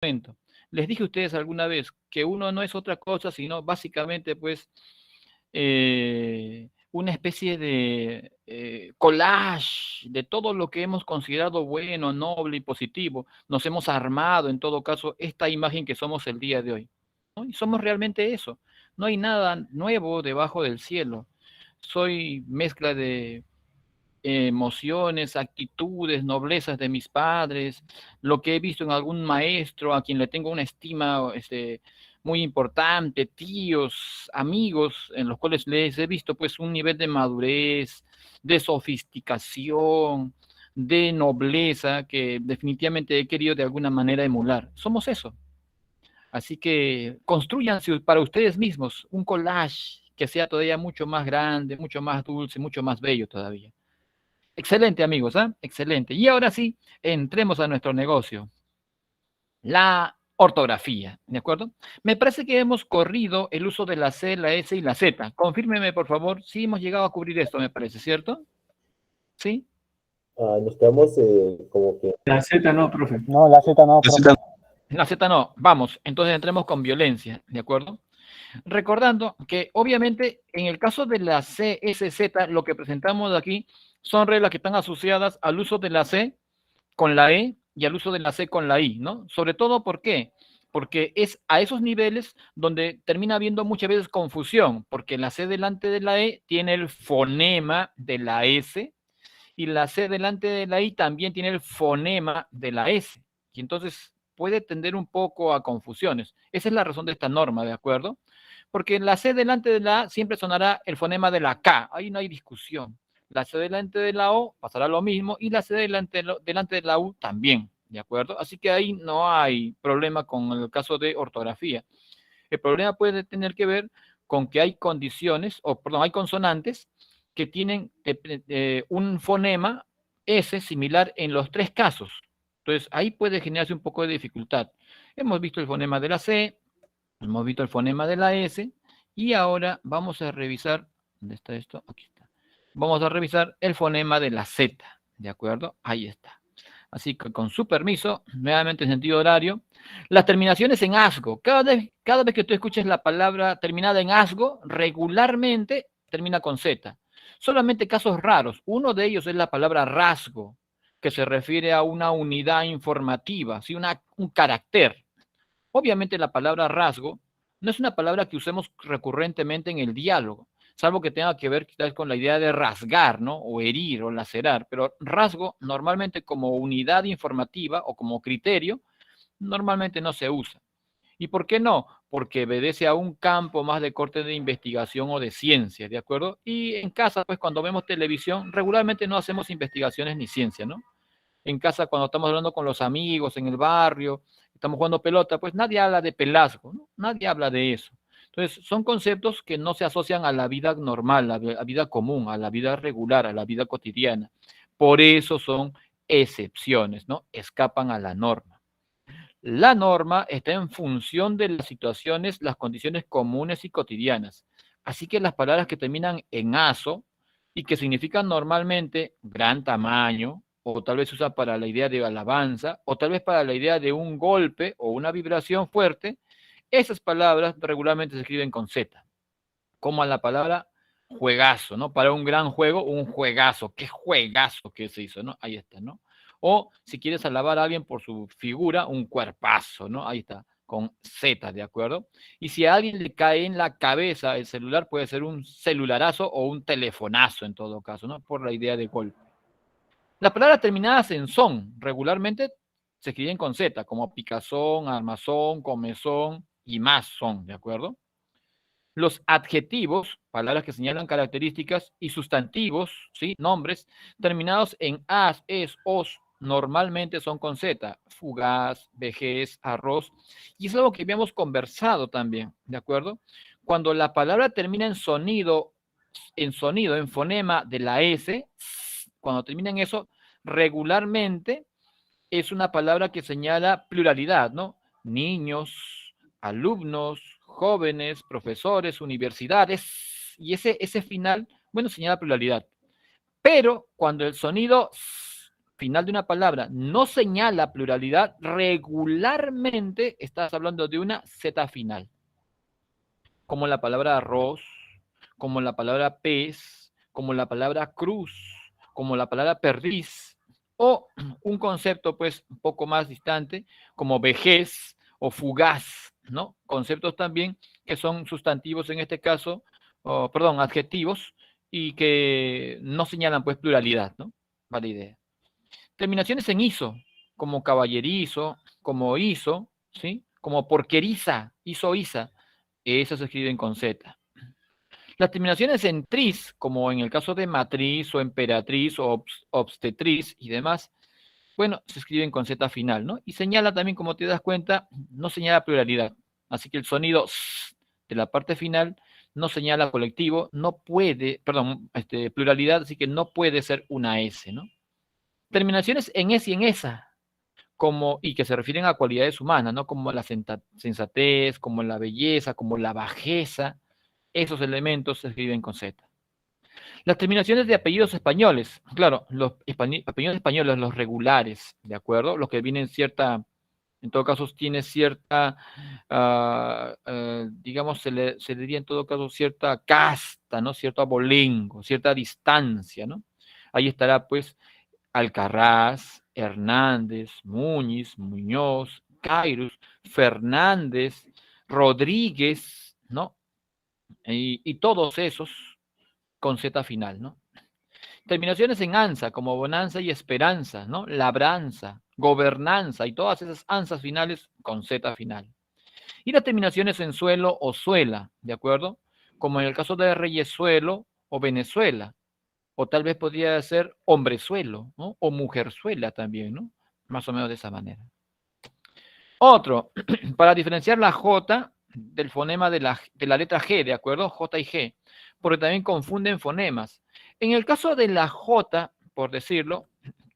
momento. Les dije a ustedes alguna vez que uno no es otra cosa, sino básicamente, pues, una especie de collage de todo lo que hemos considerado bueno, noble y positivo. Nos hemos armado, en todo caso, esta imagen que somos el día de hoy, ¿no? Y somos realmente eso. No hay nada nuevo debajo del cielo. Soy mezcla de emociones, actitudes, noblezas de mis padres, lo que he visto en algún maestro a quien le tengo una estima muy importante, tíos, amigos, en los cuales les he visto pues un nivel de madurez, de sofisticación, de nobleza que definitivamente he querido de alguna manera emular. Somos eso. Así que construyan para ustedes mismos un collage que sea todavía mucho más grande, mucho más dulce, mucho más bello todavía. Excelente, amigos, ¿eh? Excelente. Y ahora sí, entremos a nuestro negocio. La ortografía, ¿de acuerdo? Me parece que hemos corrido el uso de la C, la S y la Z. Confírmeme, por favor, si hemos llegado a cubrir esto, me parece, ¿cierto? ¿Sí? Nos quedamos como que... La Z no, profe. No, la Z no, profe. La Z no. Vamos, entonces entremos con violencia, ¿de acuerdo? Recordando que obviamente en el caso de la CSZ, lo que presentamos aquí son reglas que están asociadas al uso de la C con la E y al uso de la C con la I, ¿no? Sobre todo, ¿por qué? Porque es a esos niveles donde termina habiendo muchas veces confusión, porque la C delante de la E tiene el fonema de la S y la C delante de la I también tiene el fonema de la S. Y entonces puede tender un poco a confusiones. Esa es la razón de esta norma, ¿de acuerdo? Porque la C delante de la A siempre sonará el fonema de la K, ahí no hay discusión. La C delante de la O pasará lo mismo y la C delante de la U también, ¿de acuerdo? Así que ahí no hay problema con el caso de ortografía. El problema puede tener que ver con que hay condiciones, o perdón, hay consonantes que tienen un fonema S similar en los tres casos. Entonces, ahí puede generarse un poco de dificultad. Hemos visto el fonema de la C, hemos visto el fonema de la S, y ahora vamos a revisar, ¿dónde está esto? Aquí está. Vamos a revisar el fonema de la Z, ¿de acuerdo? Ahí está. Así que con su permiso, nuevamente en sentido horario, las terminaciones en asgo. Cada vez que tú escuches la palabra terminada en asgo, regularmente termina con Z. Solamente casos raros. Uno de ellos es la palabra rasgo, que se refiere a una unidad informativa, ¿sí? Un carácter. Obviamente la palabra rasgo no es una palabra que usemos recurrentemente en el diálogo, salvo que tenga que ver quizás con la idea de rasgar, ¿no? O herir o lacerar, pero rasgo normalmente como unidad informativa o como criterio, normalmente no se usa. ¿Y por qué no? Porque obedece a un campo más de corte de investigación o de ciencia, ¿de acuerdo? Y en casa, pues cuando vemos televisión, regularmente no hacemos investigaciones ni ciencia, ¿no? En casa, cuando estamos hablando con los amigos, en el barrio, estamos jugando pelota, pues nadie habla de pelazgo, ¿no? Nadie habla de eso. Entonces, son conceptos que no se asocian a la vida normal, a la vida común, a la vida regular, a la vida cotidiana. Por eso son excepciones, ¿no? Escapan a la norma. La norma está en función de las situaciones, las condiciones comunes y cotidianas. Así que las palabras que terminan en aso y que significan normalmente gran tamaño, o tal vez se usa para la idea de alabanza, o tal vez para la idea de un golpe o una vibración fuerte, esas palabras regularmente se escriben con Z, como a la palabra juegazo, ¿no? Para un gran juego, un juegazo. ¿Qué juegazo que se hizo, no? Ahí está, ¿no? O si quieres alabar a alguien por su figura, un cuerpazo, ¿no? Ahí está, con Z, ¿de acuerdo? Y si a alguien le cae en la cabeza el celular, puede ser un celularazo o un telefonazo en todo caso, ¿no? Por la idea de golpe. Las palabras terminadas en son regularmente se escriben con Z, como picazón, armazón, comezón y más son, ¿de acuerdo? Los adjetivos, palabras que señalan características, y sustantivos, ¿sí? Nombres, terminados en as, es, os, normalmente son con Z, fugaz, vejez, arroz, y es algo que habíamos conversado también, ¿de acuerdo? Cuando la palabra termina en sonido, en fonema de la S, cuando termina en eso, regularmente es una palabra que señala pluralidad, ¿no? Niños, alumnos, jóvenes, profesores, universidades, y ese final, bueno, señala pluralidad. Pero cuando el sonido final de una palabra no señala pluralidad, regularmente estás hablando de una Z final, como la palabra arroz, como la palabra pez, como la palabra cruz, como la palabra perdiz, o un concepto pues un poco más distante, como vejez o fugaz, ¿no? Conceptos también que son sustantivos en este caso, perdón, adjetivos, y que no señalan pues pluralidad, ¿no? Vale idea. Terminaciones en iso, como caballerizo, como hizo, ¿sí? Como porqueriza, hizo isa, eso se escriben con Z. Las terminaciones en tris, como en el caso de matriz o emperatriz o obstetriz y demás, bueno, se escriben con Z final, ¿no? Y señala también, como te das cuenta, no señala pluralidad. Así que el sonido s de la parte final no señala colectivo, no puede, perdón, pluralidad, así que no puede ser una S, ¿no? Terminaciones en es y en esa, como, y que se refieren a cualidades humanas, ¿no? Como la sensatez, como la belleza, como la bajeza, esos elementos se escriben con Z. Las terminaciones de apellidos españoles, claro, los apellidos españoles, los regulares, ¿de acuerdo? Los que vienen cierta, en todo caso, tiene cierta, digamos, se le diría en todo caso cierta casta, ¿no? Cierto abolengo, cierta distancia, ¿no? Ahí estará, pues, Alcarrás, Hernández, Muñiz, Muñoz, Cairus, Fernández, Rodríguez, ¿no? Y todos esos con Z final, ¿no? Terminaciones en ansa, como bonanza y esperanza, ¿no? Labranza, gobernanza y todas esas ansas finales con Z final. Y las terminaciones en suelo o suela, ¿de acuerdo? Como en el caso de reyesuelo o Venezuela, o tal vez podría ser hombrezuelo, ¿no? O mujerzuela también, ¿no? Más o menos de esa manera. Otro, para diferenciar la J del fonema de la letra G, ¿de acuerdo? J y G, porque también confunden fonemas. En el caso de la J, por decirlo,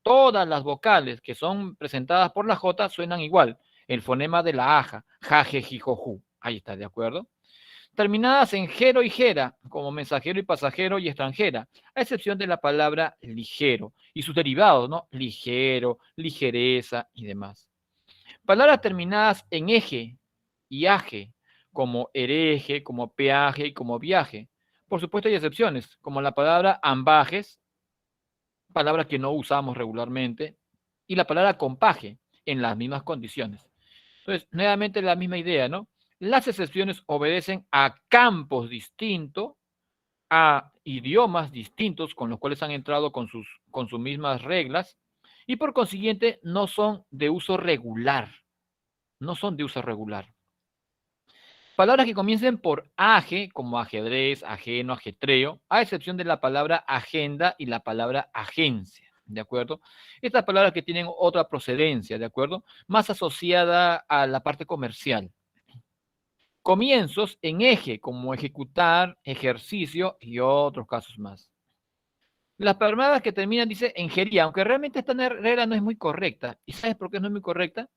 todas las vocales que son presentadas por la J suenan igual. El fonema de la aja, jaje, jijoju. Ahí está, ¿de acuerdo? Terminadas en gero y gera, como mensajero y pasajero y extranjera, a excepción de la palabra ligero y sus derivados, ¿no? Ligero, ligereza y demás. Palabras terminadas en eje y aje, como hereje, como peaje y como viaje. Por supuesto hay excepciones, como la palabra ambajes, palabra que no usamos regularmente, y la palabra compaje, en las mismas condiciones. Entonces, nuevamente la misma idea, ¿no? Las excepciones obedecen a campos distintos, a idiomas distintos con los cuales han entrado con sus mismas reglas, y por consiguiente no son de uso regular. No son de uso regular. Palabras que comiencen por age, como ajedrez, ajeno, ajetreo, a excepción de la palabra agenda y la palabra agencia, ¿de acuerdo? Estas palabras que tienen otra procedencia, ¿de acuerdo? Más asociada a la parte comercial. Comienzos en eje, como ejecutar, ejercicio y otros casos más. Las palabras que terminan, dice, en gería, aunque realmente esta regla no es muy correcta. ¿Y sabes por qué no es muy correcta?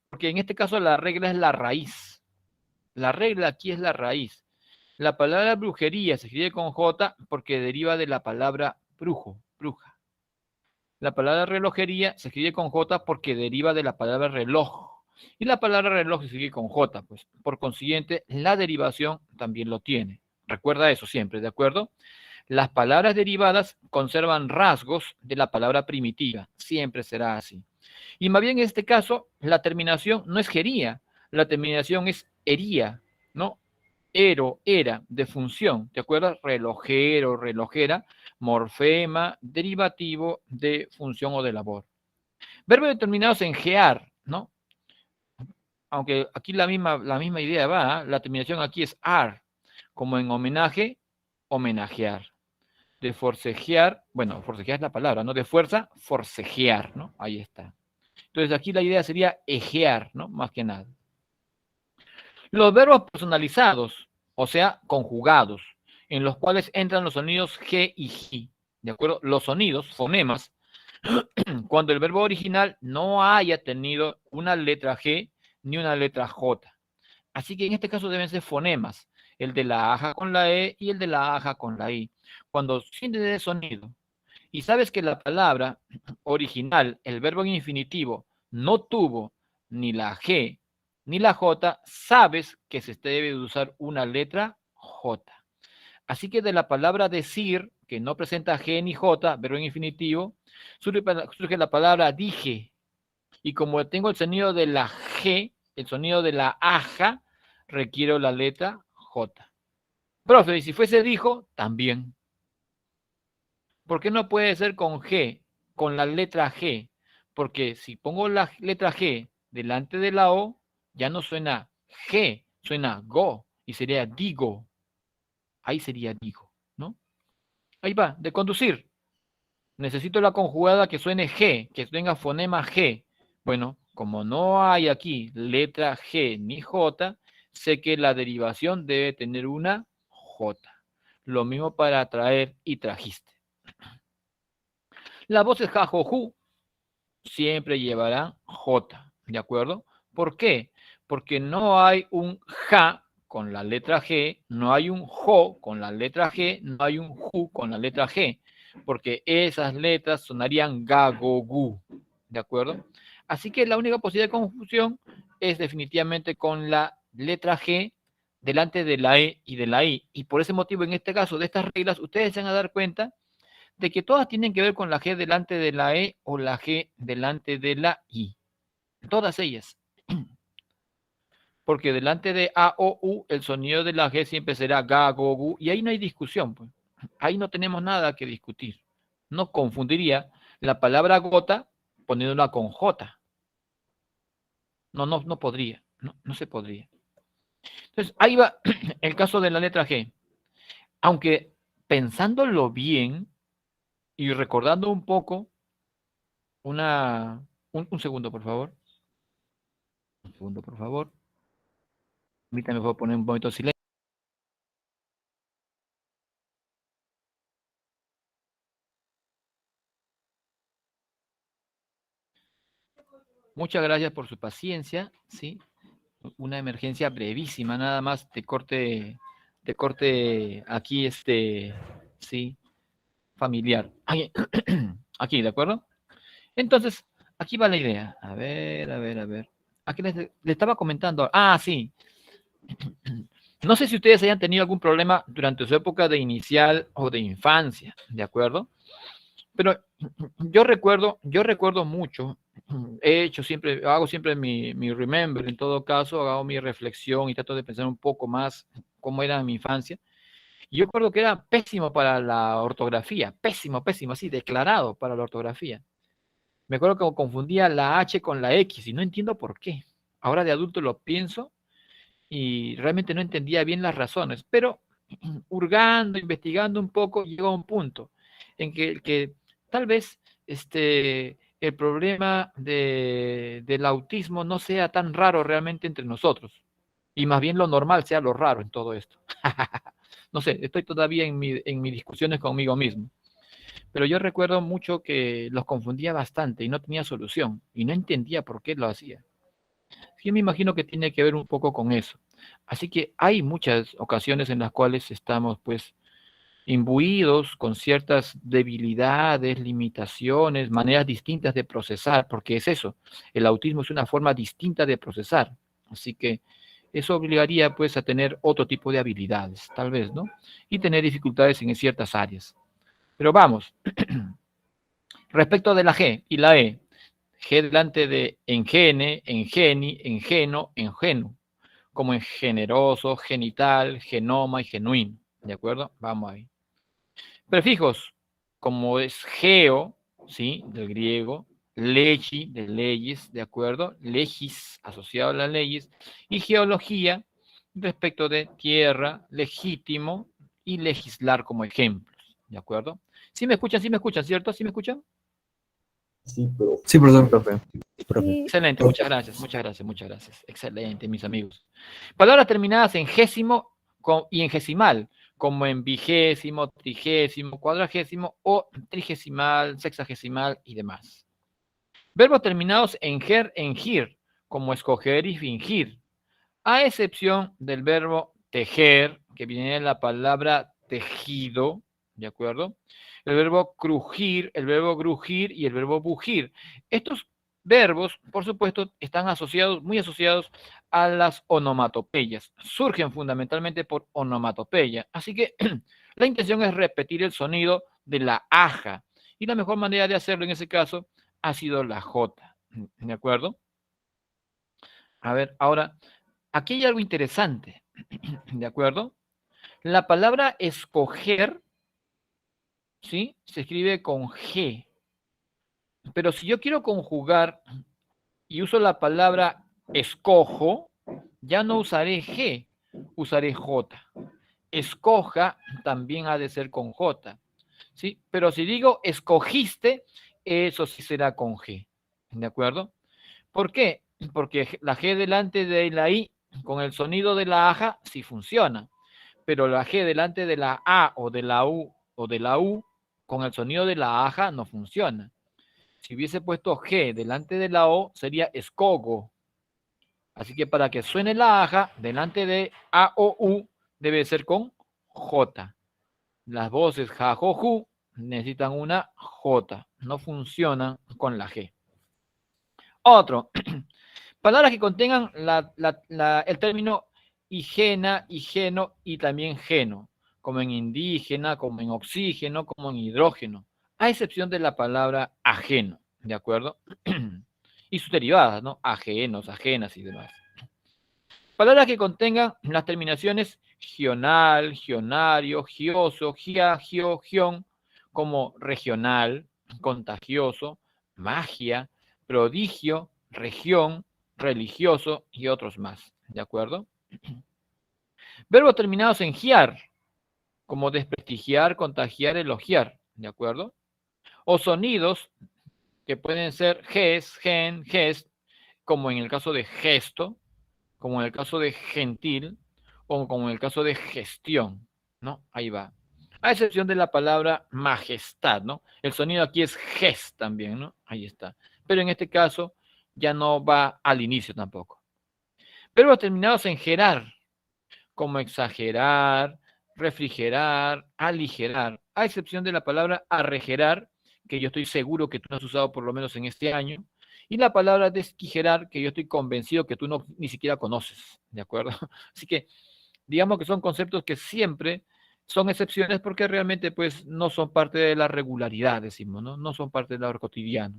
Porque en este caso la regla es la raíz. La regla aquí es la raíz. La palabra brujería se escribe con J porque deriva de la palabra brujo, bruja. La palabra relojería se escribe con J porque deriva de la palabra reloj. Y la palabra reloj se escribe con J, pues por consiguiente la derivación también lo tiene. Recuerda eso siempre, ¿de acuerdo? Las palabras derivadas conservan rasgos de la palabra primitiva, siempre será así. Y más bien en este caso, la terminación no es gería, la terminación es hería, ¿no? Ero, era, de función, ¿te acuerdas? Relojero, relojera, morfema, derivativo de función o de labor. Verbos determinados en gear, ¿no? Aunque aquí la misma idea va, la terminación aquí es ar, como en homenaje, homenajear. De forcejear, bueno, forcejear es la palabra, ¿no? De fuerza, forcejear, ¿no? Ahí está. Entonces aquí la idea sería ejear, ¿no? Más que nada. Los verbos personalizados, o sea, conjugados, en los cuales entran los sonidos G y J, ¿de acuerdo? Los sonidos, fonemas, cuando el verbo original no haya tenido una letra G ni una letra J. Así que en este caso deben ser fonemas, el de la aja con la E y el de la aja con la I. Cuando sienten el sonido y sabes que la palabra original, el verbo en infinitivo, no tuvo ni la G ni la J, sabes que se debe de usar una letra J. Así que de la palabra decir, que no presenta G ni J, verbo en infinitivo, surge la palabra dije. Y como tengo el sonido de la G, el sonido de la aja, requiero la letra J. Profe, y si fuese dijo, también. ¿Por qué no puede ser con G, con la letra G? Porque si pongo la letra G delante de la O, ya no suena G, suena go, y sería digo. Ahí sería digo, ¿no? Ahí va, de conducir. Necesito la conjugada que suene G, que tenga fonema G. Bueno, como no hay aquí letra G ni J, sé que la derivación debe tener una J. Lo mismo para traer y trajiste. Las voces ja, jo, ju siempre llevarán J, ¿de acuerdo? ¿Por qué? Porque no hay un ja con la letra G, no hay un jo con la letra G, no hay un ju con la letra G, porque esas letras sonarían ga, go, gu, ¿de acuerdo? Así que la única posibilidad de confusión es definitivamente con la letra G delante de la E y de la I. Y por ese motivo, en este caso de estas reglas, ustedes se van a dar cuenta de que todas tienen que ver con la G delante de la E o la G delante de la I. Todas ellas. Porque delante de A o U, el sonido de la G siempre será ga, go, gu, y ahí no hay discusión. Pues. Ahí no tenemos nada que discutir. No confundiría la palabra gota poniéndola con J. No podría. No se podría. Entonces, ahí va el caso de la letra G. Aunque pensándolo bien y recordando un poco, un segundo, por favor. Un segundo, por favor. Permítame, voy a poner un momento de silencio. Muchas gracias por su paciencia, ¿sí? Una emergencia brevísima, nada más de corte aquí, sí, familiar. Aquí, ¿de acuerdo? Entonces, aquí va la idea. A ver. Aquí le estaba comentando. Ah, sí. No sé si ustedes hayan tenido algún problema durante su época de inicial o de infancia, ¿de acuerdo? Pero yo recuerdo mucho, hago siempre mi remember, en todo caso, hago mi reflexión y trato de pensar un poco más cómo era mi infancia. Y yo recuerdo que era pésimo para la ortografía, pésimo, así, declarado para la ortografía. Me acuerdo que confundía la H con la X y no entiendo por qué. Ahora de adulto lo pienso y realmente no entendía bien las razones, pero hurgando, investigando un poco, llegó a un punto en que tal vez el problema del autismo no sea tan raro realmente entre nosotros, y más bien lo normal sea lo raro en todo esto. No sé, estoy todavía en mis discusiones conmigo mismo, pero yo recuerdo mucho que los confundía bastante y no tenía solución, y no entendía por qué lo hacía. Yo me imagino que tiene que ver un poco con eso. Así que hay muchas ocasiones en las cuales estamos pues imbuidos con ciertas debilidades, limitaciones, maneras distintas de procesar, porque es eso, el autismo es una forma distinta de procesar. Así que eso obligaría pues a tener otro tipo de habilidades, tal vez, ¿no? Y tener dificultades en ciertas áreas. Pero vamos, respecto de la G y la E, G delante de engene, engeni, engeno, engenu, como en generoso, genital, genoma y genuino. ¿De acuerdo? Vamos ahí. Prefijos, como es geo, ¿sí? Del griego, legi, de leyes, ¿de acuerdo? Legis, asociado a las leyes, y geología, respecto de tierra, legítimo y legislar como ejemplos, ¿de acuerdo? ¿Sí me escuchan, cierto? ¿Sí me escuchan? Sí, pero Sí, profesor, profe. Profe. Excelente, muchas gracias. Excelente, mis amigos. Palabras terminadas en gésimo y en gesimal, como en vigésimo, trigésimo, cuadragésimo o trigesimal, sexagesimal y demás. Verbos terminados en ger, en gir, como escoger y fingir, a excepción del verbo tejer, que viene de la palabra tejido, ¿de acuerdo? el verbo crujir, el verbo grujir y el verbo bujir. Estos verbos, por supuesto, están asociados, muy asociados a las onomatopeyas. Surgen fundamentalmente por onomatopeya. Así que la intención es repetir el sonido de la aja. Y la mejor manera de hacerlo en ese caso ha sido la J. ¿De acuerdo? A ver, ahora, aquí hay algo interesante. ¿De acuerdo? La palabra escoger, ¿sí? Se escribe con G. Pero si yo quiero conjugar y uso la palabra escojo, ya no usaré G, usaré J. Escoja también ha de ser con J, ¿sí? Pero si digo escogiste, eso sí será con G, ¿de acuerdo? ¿Por qué? Porque la G delante de la I, con el sonido de la aja, sí funciona, pero la G delante de la A o de la U, con el sonido de la aja, no funciona. Si hubiese puesto G delante de la O, sería escogo. Así que para que suene la aja, delante de A o U, debe ser con J. Las voces ja, jo, ju necesitan una J. No funcionan con la G. Otro. Palabras que contengan el término higiena, higieno y también geno, como en indígena, como en oxígeno, como en hidrógeno, a excepción de la palabra ajeno, ¿de acuerdo? Y sus derivadas, ¿no? Ajenos, ajenas y demás. Palabras que contengan las terminaciones gional, gionario, gioso, gia, gio, gion, como regional, contagioso, magia, prodigio, región, religioso y otros más. ¿De acuerdo? Verbos terminados en giar, como desprestigiar, contagiar, elogiar. ¿De acuerdo? O sonidos que pueden ser ges, gen, gest, como en el caso de gesto, como en el caso de gentil, o como en el caso de gestión, ¿no? Ahí va. A excepción de la palabra majestad, ¿no? El sonido aquí es ges también, ¿no? Ahí está. Pero en este caso ya no va al inicio tampoco. Verbos terminados en gerar, como exagerar, refrigerar, aligerar, a excepción de la palabra arregerar, que yo estoy seguro que tú no has usado por lo menos en este año, y la palabra desquigerar, que yo estoy convencido que tú no, ni siquiera conoces, ¿de acuerdo? Así que digamos que son conceptos que siempre son excepciones porque realmente pues no son parte de la regularidad, decimos, ¿no? No son parte de lo cotidiano.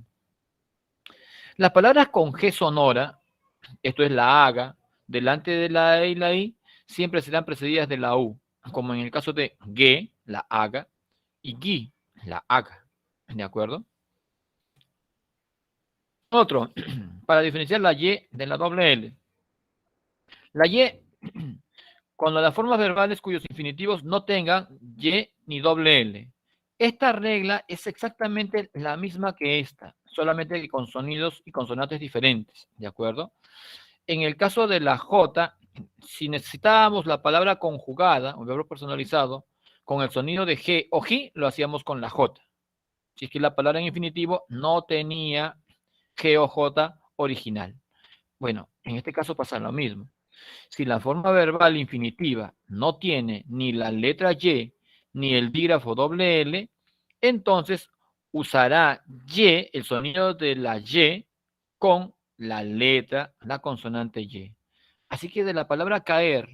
Las palabras con G sonora, esto es la haga, delante de la E y la I, siempre serán precedidas de la U, como en el caso de ge, la haga, y gui, la haga, ¿de acuerdo? Otro, para diferenciar la Y de la doble L. La Y, cuando las formas verbales cuyos infinitivos no tengan Y ni doble L. Esta regla es exactamente la misma que esta, solamente que con sonidos y consonantes diferentes, ¿de acuerdo? En el caso de la J, si necesitábamos la palabra conjugada, o verbo personalizado, con el sonido de G o G, lo hacíamos con la J. Si es que la palabra en infinitivo no tenía G o J original. Bueno, en este caso pasa lo mismo. Si la forma verbal infinitiva no tiene ni la letra Y ni el dígrafo doble L, entonces usará Y, el sonido de la Y, con la letra, la consonante Y. Así que de la palabra caer,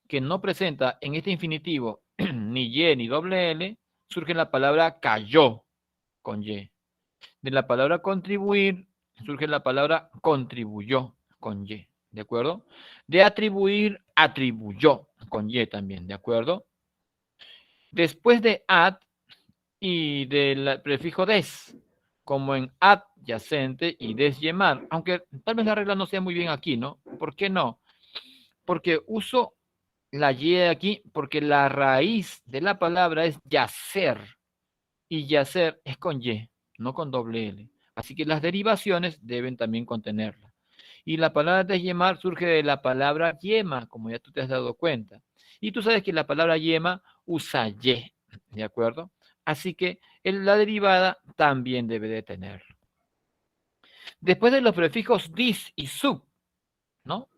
que no presenta en este infinitivo ni Y ni doble L, surge la palabra cayó con Y. De la palabra contribuir, surge la palabra contribuyó con Y, ¿de acuerdo? De atribuir, atribuyó con Y también, ¿de acuerdo? Después de ad y del prefijo des, como en adyacente y desyemar, aunque tal vez la regla no sea muy bien aquí, ¿no? ¿Por qué no? Porque uso la Y aquí porque la raíz de la palabra es yacer, y yacer es con Y, no con doble L. Así que las derivaciones deben también contenerla. Y la palabra desyemar surge de la palabra yema, como ya tú te has dado cuenta. Y tú sabes que la palabra yema usa Y, ¿de acuerdo? Así que la derivada también debe de tenerlo. Después de los prefijos dis y sub, ¿no?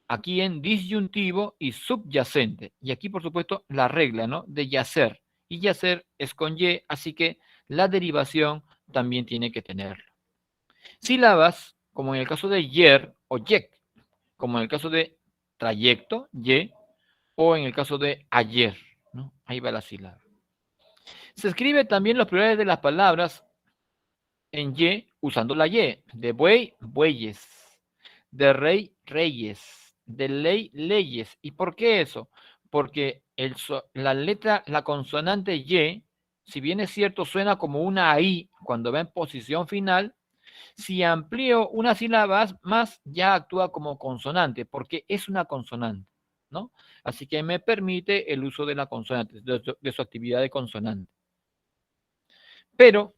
Aquí en disyuntivo y subyacente. Y aquí, por supuesto, la regla, ¿no? De yacer y yacer es con Y, así que la derivación también tiene que tenerlo. Sílabas, como en el caso de yer o yek, como en el caso de trayecto, y, o en el caso de ayer, ¿no? Ahí va la sílaba. Se escribe también los plurales de las palabras en Y usando la Y. De buey, bueyes. De rey, reyes. De ley, leyes. ¿Y por qué eso? Porque la consonante Y, si bien es cierto, suena como una I cuando va en posición final, si amplío una sílaba más, ya actúa como consonante, porque es una consonante, ¿no? Así que me permite el uso de la consonante, de su actividad de consonante. Pero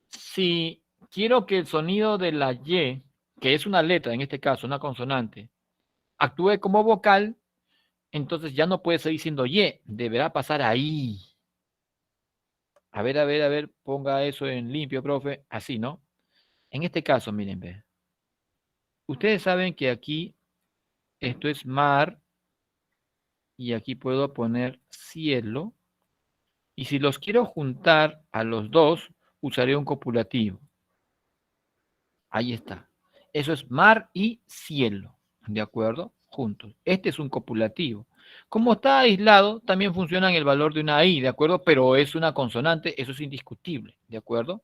si quiero que el sonido de la Y, que es una letra, en este caso, una consonante, actúe como vocal, entonces ya no puede seguir siendo Y, deberá pasar a I. A ver, ponga eso en limpio, profe. Así, ¿no? En este caso, miren, ve. Ustedes saben que aquí esto es mar y aquí puedo poner cielo. Y si los quiero juntar a los dos, usaré un copulativo. Ahí está. Eso es mar y cielo, ¿de acuerdo? Juntos. Este es un copulativo. Como está aislado, también funciona en el valor de una I, ¿de acuerdo? Pero es una consonante, eso es indiscutible, ¿de acuerdo?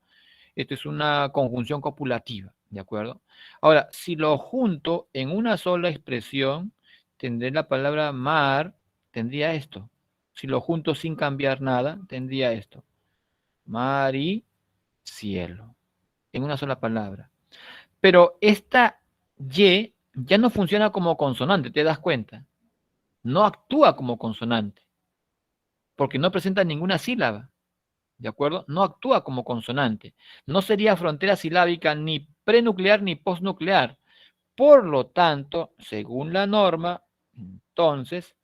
Esto es una conjunción copulativa, ¿de acuerdo? Ahora, si lo junto en una sola expresión, tendré la palabra mar, tendría esto. Si lo junto sin cambiar nada, tendría esto. Mar y cielo, en una sola palabra. Pero esta Y ya no funciona como consonante, ¿te das cuenta? No actúa como consonante, porque no presenta ninguna sílaba, ¿de acuerdo? No actúa como consonante. No sería frontera silábica ni prenuclear ni postnuclear. Por lo tanto, según la norma, entonces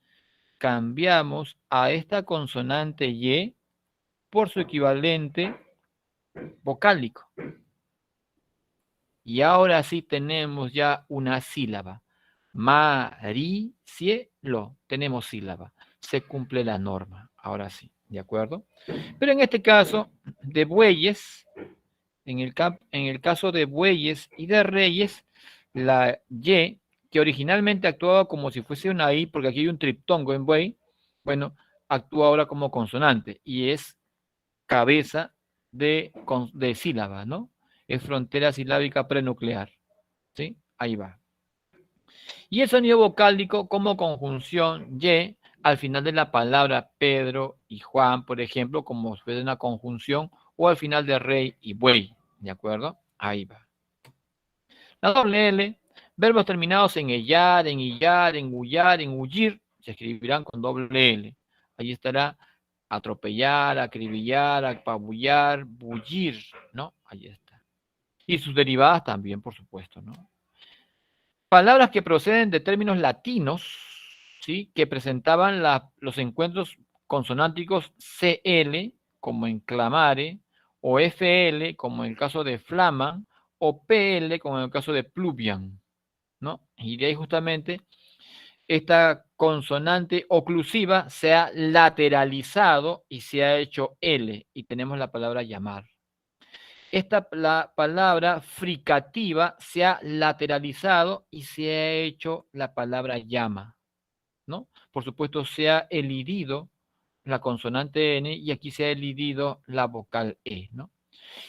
cambiamos a esta consonante Y por su equivalente vocálico. Y ahora sí tenemos ya una sílaba. Maricielo, tenemos sílaba. Se cumple la norma, ahora sí, ¿de acuerdo? Pero en este caso, de bueyes, en el caso de bueyes y de reyes, la Y, que originalmente actuaba como si fuese una I, porque aquí hay un triptongo en buey, bueno, actúa ahora como consonante y es cabeza de sílaba, ¿no? Es frontera silábica prenuclear, ¿sí? Ahí va. Y el sonido vocálico como conjunción Y al final de la palabra Pedro y Juan, por ejemplo, como si fuera una conjunción, o al final de rey y buey, ¿de acuerdo? Ahí va. La doble L, verbos terminados en ellar, en hillar, en huyar, en huyir, se escribirán con doble L. Ahí estará atropellar, acribillar, apabullar, bullir, ¿no? Ahí está. Y sus derivadas también, por supuesto, ¿no? Palabras que proceden de términos latinos, ¿sí? Que presentaban los encuentros consonánticos CL, como en clamare, o FL, como en el caso de flaman, o PL, como en el caso de pluvian, ¿no? Y de ahí justamente esta consonante oclusiva se ha lateralizado y se ha hecho L, y tenemos la palabra llamar. La palabra fricativa se ha lateralizado y se ha hecho la palabra llama, ¿no? Por supuesto, se ha elidido la consonante N y aquí se ha elidido la vocal E, ¿no?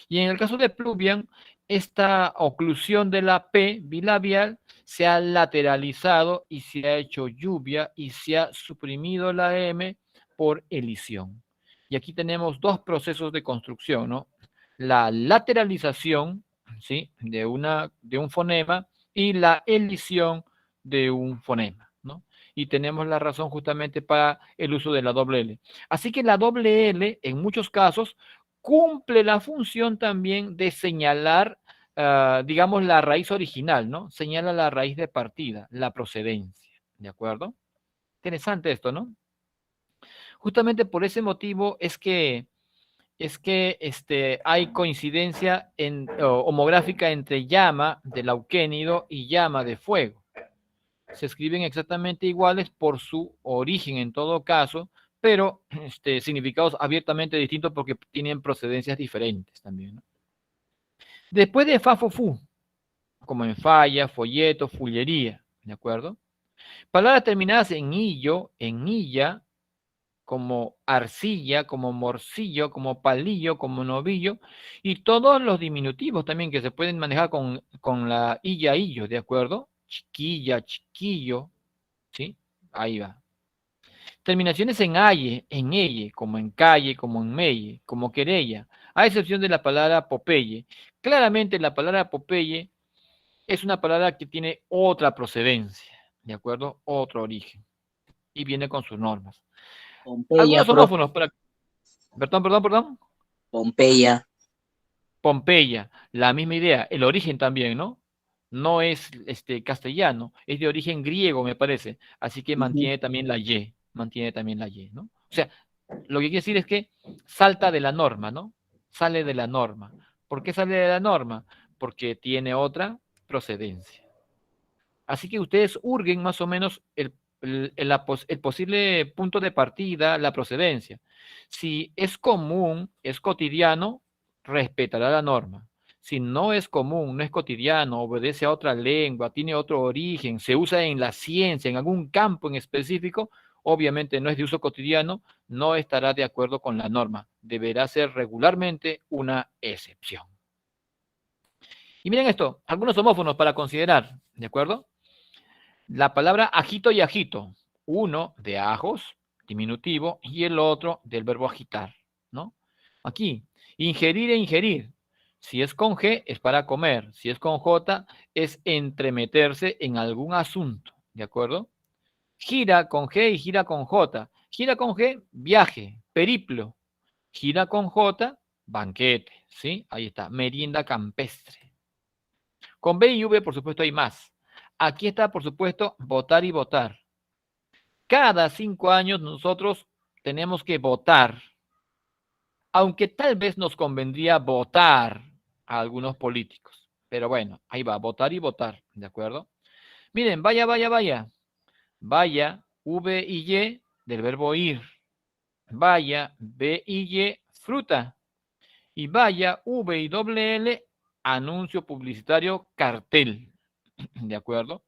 Y en el caso de pluvian, esta oclusión de la P bilabial se ha lateralizado y se ha hecho lluvia y se ha suprimido la M por elisión. Y aquí tenemos dos procesos de construcción, ¿no? La lateralización, ¿sí? de un fonema y la elisión de un fonema, ¿no? Y tenemos la razón justamente para el uso de la doble L. Así que la doble L, en muchos casos, cumple la función también de señalar, digamos, la raíz original, ¿no? Señala la raíz de partida, la procedencia, ¿de acuerdo? Interesante esto, ¿no? Justamente por ese motivo es que hay coincidencia homográfica entre llama del auquénido y llama de fuego. Se escriben exactamente iguales por su origen en todo caso, pero significados abiertamente distintos porque tienen procedencias diferentes también, ¿no? Después de fa, fo, fu, como en falla, folleto, fullería, ¿de acuerdo? Palabras terminadas en illo, en illa, como arcilla, como morcillo, como palillo, como novillo, y todos los diminutivos también que se pueden manejar con la illa, illo, ¿de acuerdo? Chiquilla, chiquillo, ¿sí? Ahí va. Terminaciones en aye, en elle, como en calle, como en melle, como querella, a excepción de la palabra Popeye. Claramente la palabra Popeye es una palabra que tiene otra procedencia, ¿de acuerdo? Otro origen, y viene con sus normas. Pompeya, Algunos profe. homófonos, perdón. Pompeya. Pompeya, la misma idea, el origen también, ¿no? No es castellano, es de origen griego, me parece, así que mantiene también la Y, ¿no? O sea, lo que quiere decir es que salta de la norma, ¿no? Sale de la norma. ¿Por qué sale de la norma? Porque tiene otra procedencia. Así que ustedes hurguen más o menos el posible punto de partida, la procedencia. Si es común, es cotidiano, respetará la norma. Si no es común, no es cotidiano, obedece a otra lengua, tiene otro origen, se usa en la ciencia, en algún campo en específico, obviamente no es de uso cotidiano, no estará de acuerdo con la norma. Deberá ser regularmente una excepción. Y miren esto, algunos homófonos para considerar, ¿de acuerdo? La palabra ajito y agito, uno de ajos, diminutivo, y el otro del verbo agitar, ¿no? Aquí, ingerir e ingerir. Si es con G, es para comer. Si es con J, es entremeterse en algún asunto, ¿de acuerdo? Gira con G y gira con J. Gira con G, viaje, periplo. Gira con J, banquete, ¿sí? Ahí está, merienda campestre. Con B y V, por supuesto, hay más. Aquí está, por supuesto, votar y votar. Cada 5 años nosotros tenemos que votar, aunque tal vez nos convendría votar a algunos políticos. Pero bueno, ahí va, votar y votar, ¿de acuerdo? Miren, vaya, vaya, vaya. Vaya, V y Y del verbo ir. Vaya, B y Y, fruta. Y vaya, V y doble L, anuncio publicitario, cartel. ¿De acuerdo?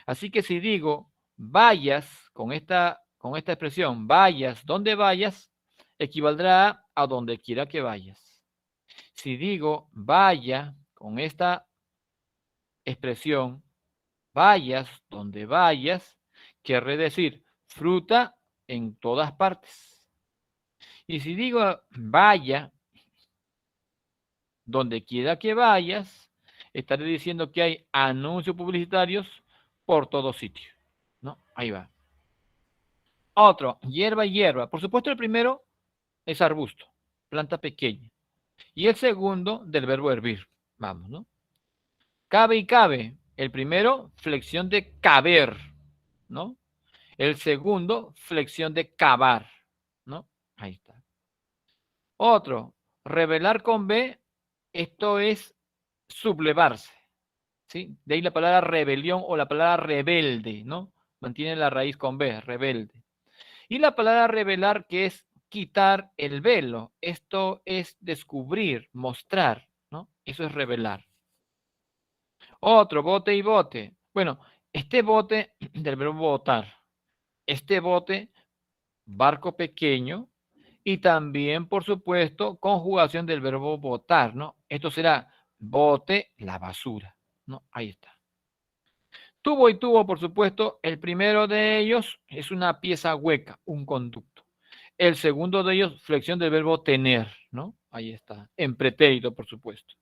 Así que si digo vayas con esta expresión, vayas donde vayas, equivaldrá a donde quiera que vayas. Si digo vaya con esta expresión, vayas donde vayas, quiere decir fruta en todas partes. Y si digo vaya donde quiera que vayas, estaré diciendo que hay anuncios publicitarios por todo sitio, ¿no? Ahí va. Otro, hierba y hierba. Por supuesto, el primero es arbusto, planta pequeña. Y el segundo del verbo hervir. Vamos, ¿no? Cabe y cabe. El primero, flexión de caber, ¿no? El segundo, flexión de cavar, ¿no? Ahí está. Otro, revelar con B, esto es sublevarse, ¿sí? De ahí la palabra rebelión o la palabra rebelde, ¿no? Mantiene la raíz con B, rebelde. Y la palabra revelar, que es quitar el velo. Esto es descubrir, mostrar, ¿no? Eso es revelar. Otro, bote y bote. Bueno, este bote del verbo botar. Este bote, barco pequeño. Y también, por supuesto, conjugación del verbo botar, ¿no? Esto será bote, la basura, ¿no? Ahí está. Tubo y tubo, por supuesto, el primero de ellos es una pieza hueca, un conducto. El segundo de ellos, flexión del verbo tener, ¿no? Ahí está, en pretérito, por supuesto.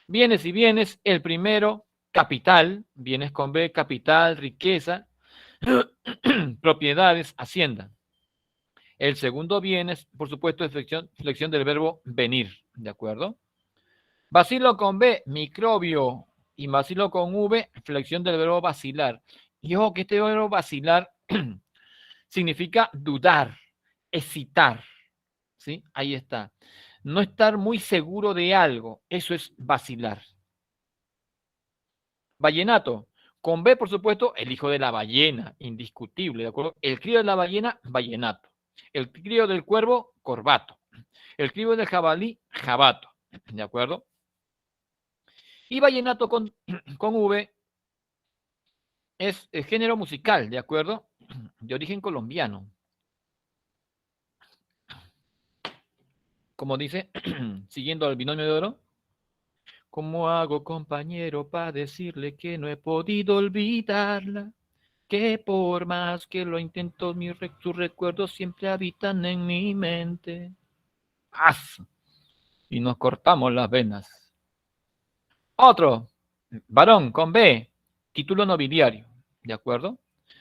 Bienes y bienes, el primero, capital, bienes con B, capital, riqueza, propiedades, hacienda. El segundo bienes, por supuesto, es flexión del verbo venir, ¿de acuerdo? Vacilo con B, microbio, y vacilo con V, flexión del verbo vacilar. Y ojo que este verbo vacilar significa dudar, hesitar, ¿sí? Ahí está. No estar muy seguro de algo, eso es vacilar. Vallenato, con B, por supuesto, el hijo de la ballena, indiscutible, ¿de acuerdo? El crío de la ballena, vallenato. El crío del cuervo, corbato. El crío del jabalí, jabato. ¿De acuerdo? Y vallenato con V es el género musical, ¿de acuerdo? De origen colombiano. Como dice, siguiendo al binomio de oro. ¿Cómo hago, compañero, para decirle que no he podido olvidarla? Que por más que lo intento, sus recuerdos siempre habitan en mi mente. ¡As! Y nos cortamos las venas. Otro, varón con B, título nobiliario, ¿de acuerdo?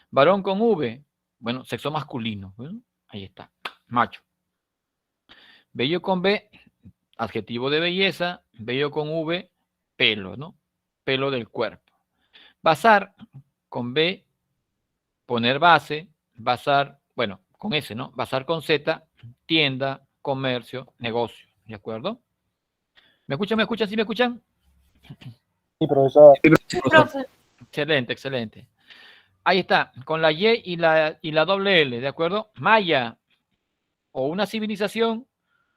Varón con V, bueno, sexo masculino, ¿no? Ahí está, macho. Bello con B, adjetivo de belleza, bello con V, pelo, ¿no? Pelo del cuerpo. Bazar con B, poner base, bazar, bueno, con S, ¿no? Bazar con Z, tienda, comercio, negocio, ¿de acuerdo? ¿Me escuchan? ¿Me escuchan? ¿Sí me escuchan? Sí, profesor. Sí, profe. Excelente, excelente. Ahí está, con la Y y la doble L, ¿de acuerdo? Maya, o una civilización,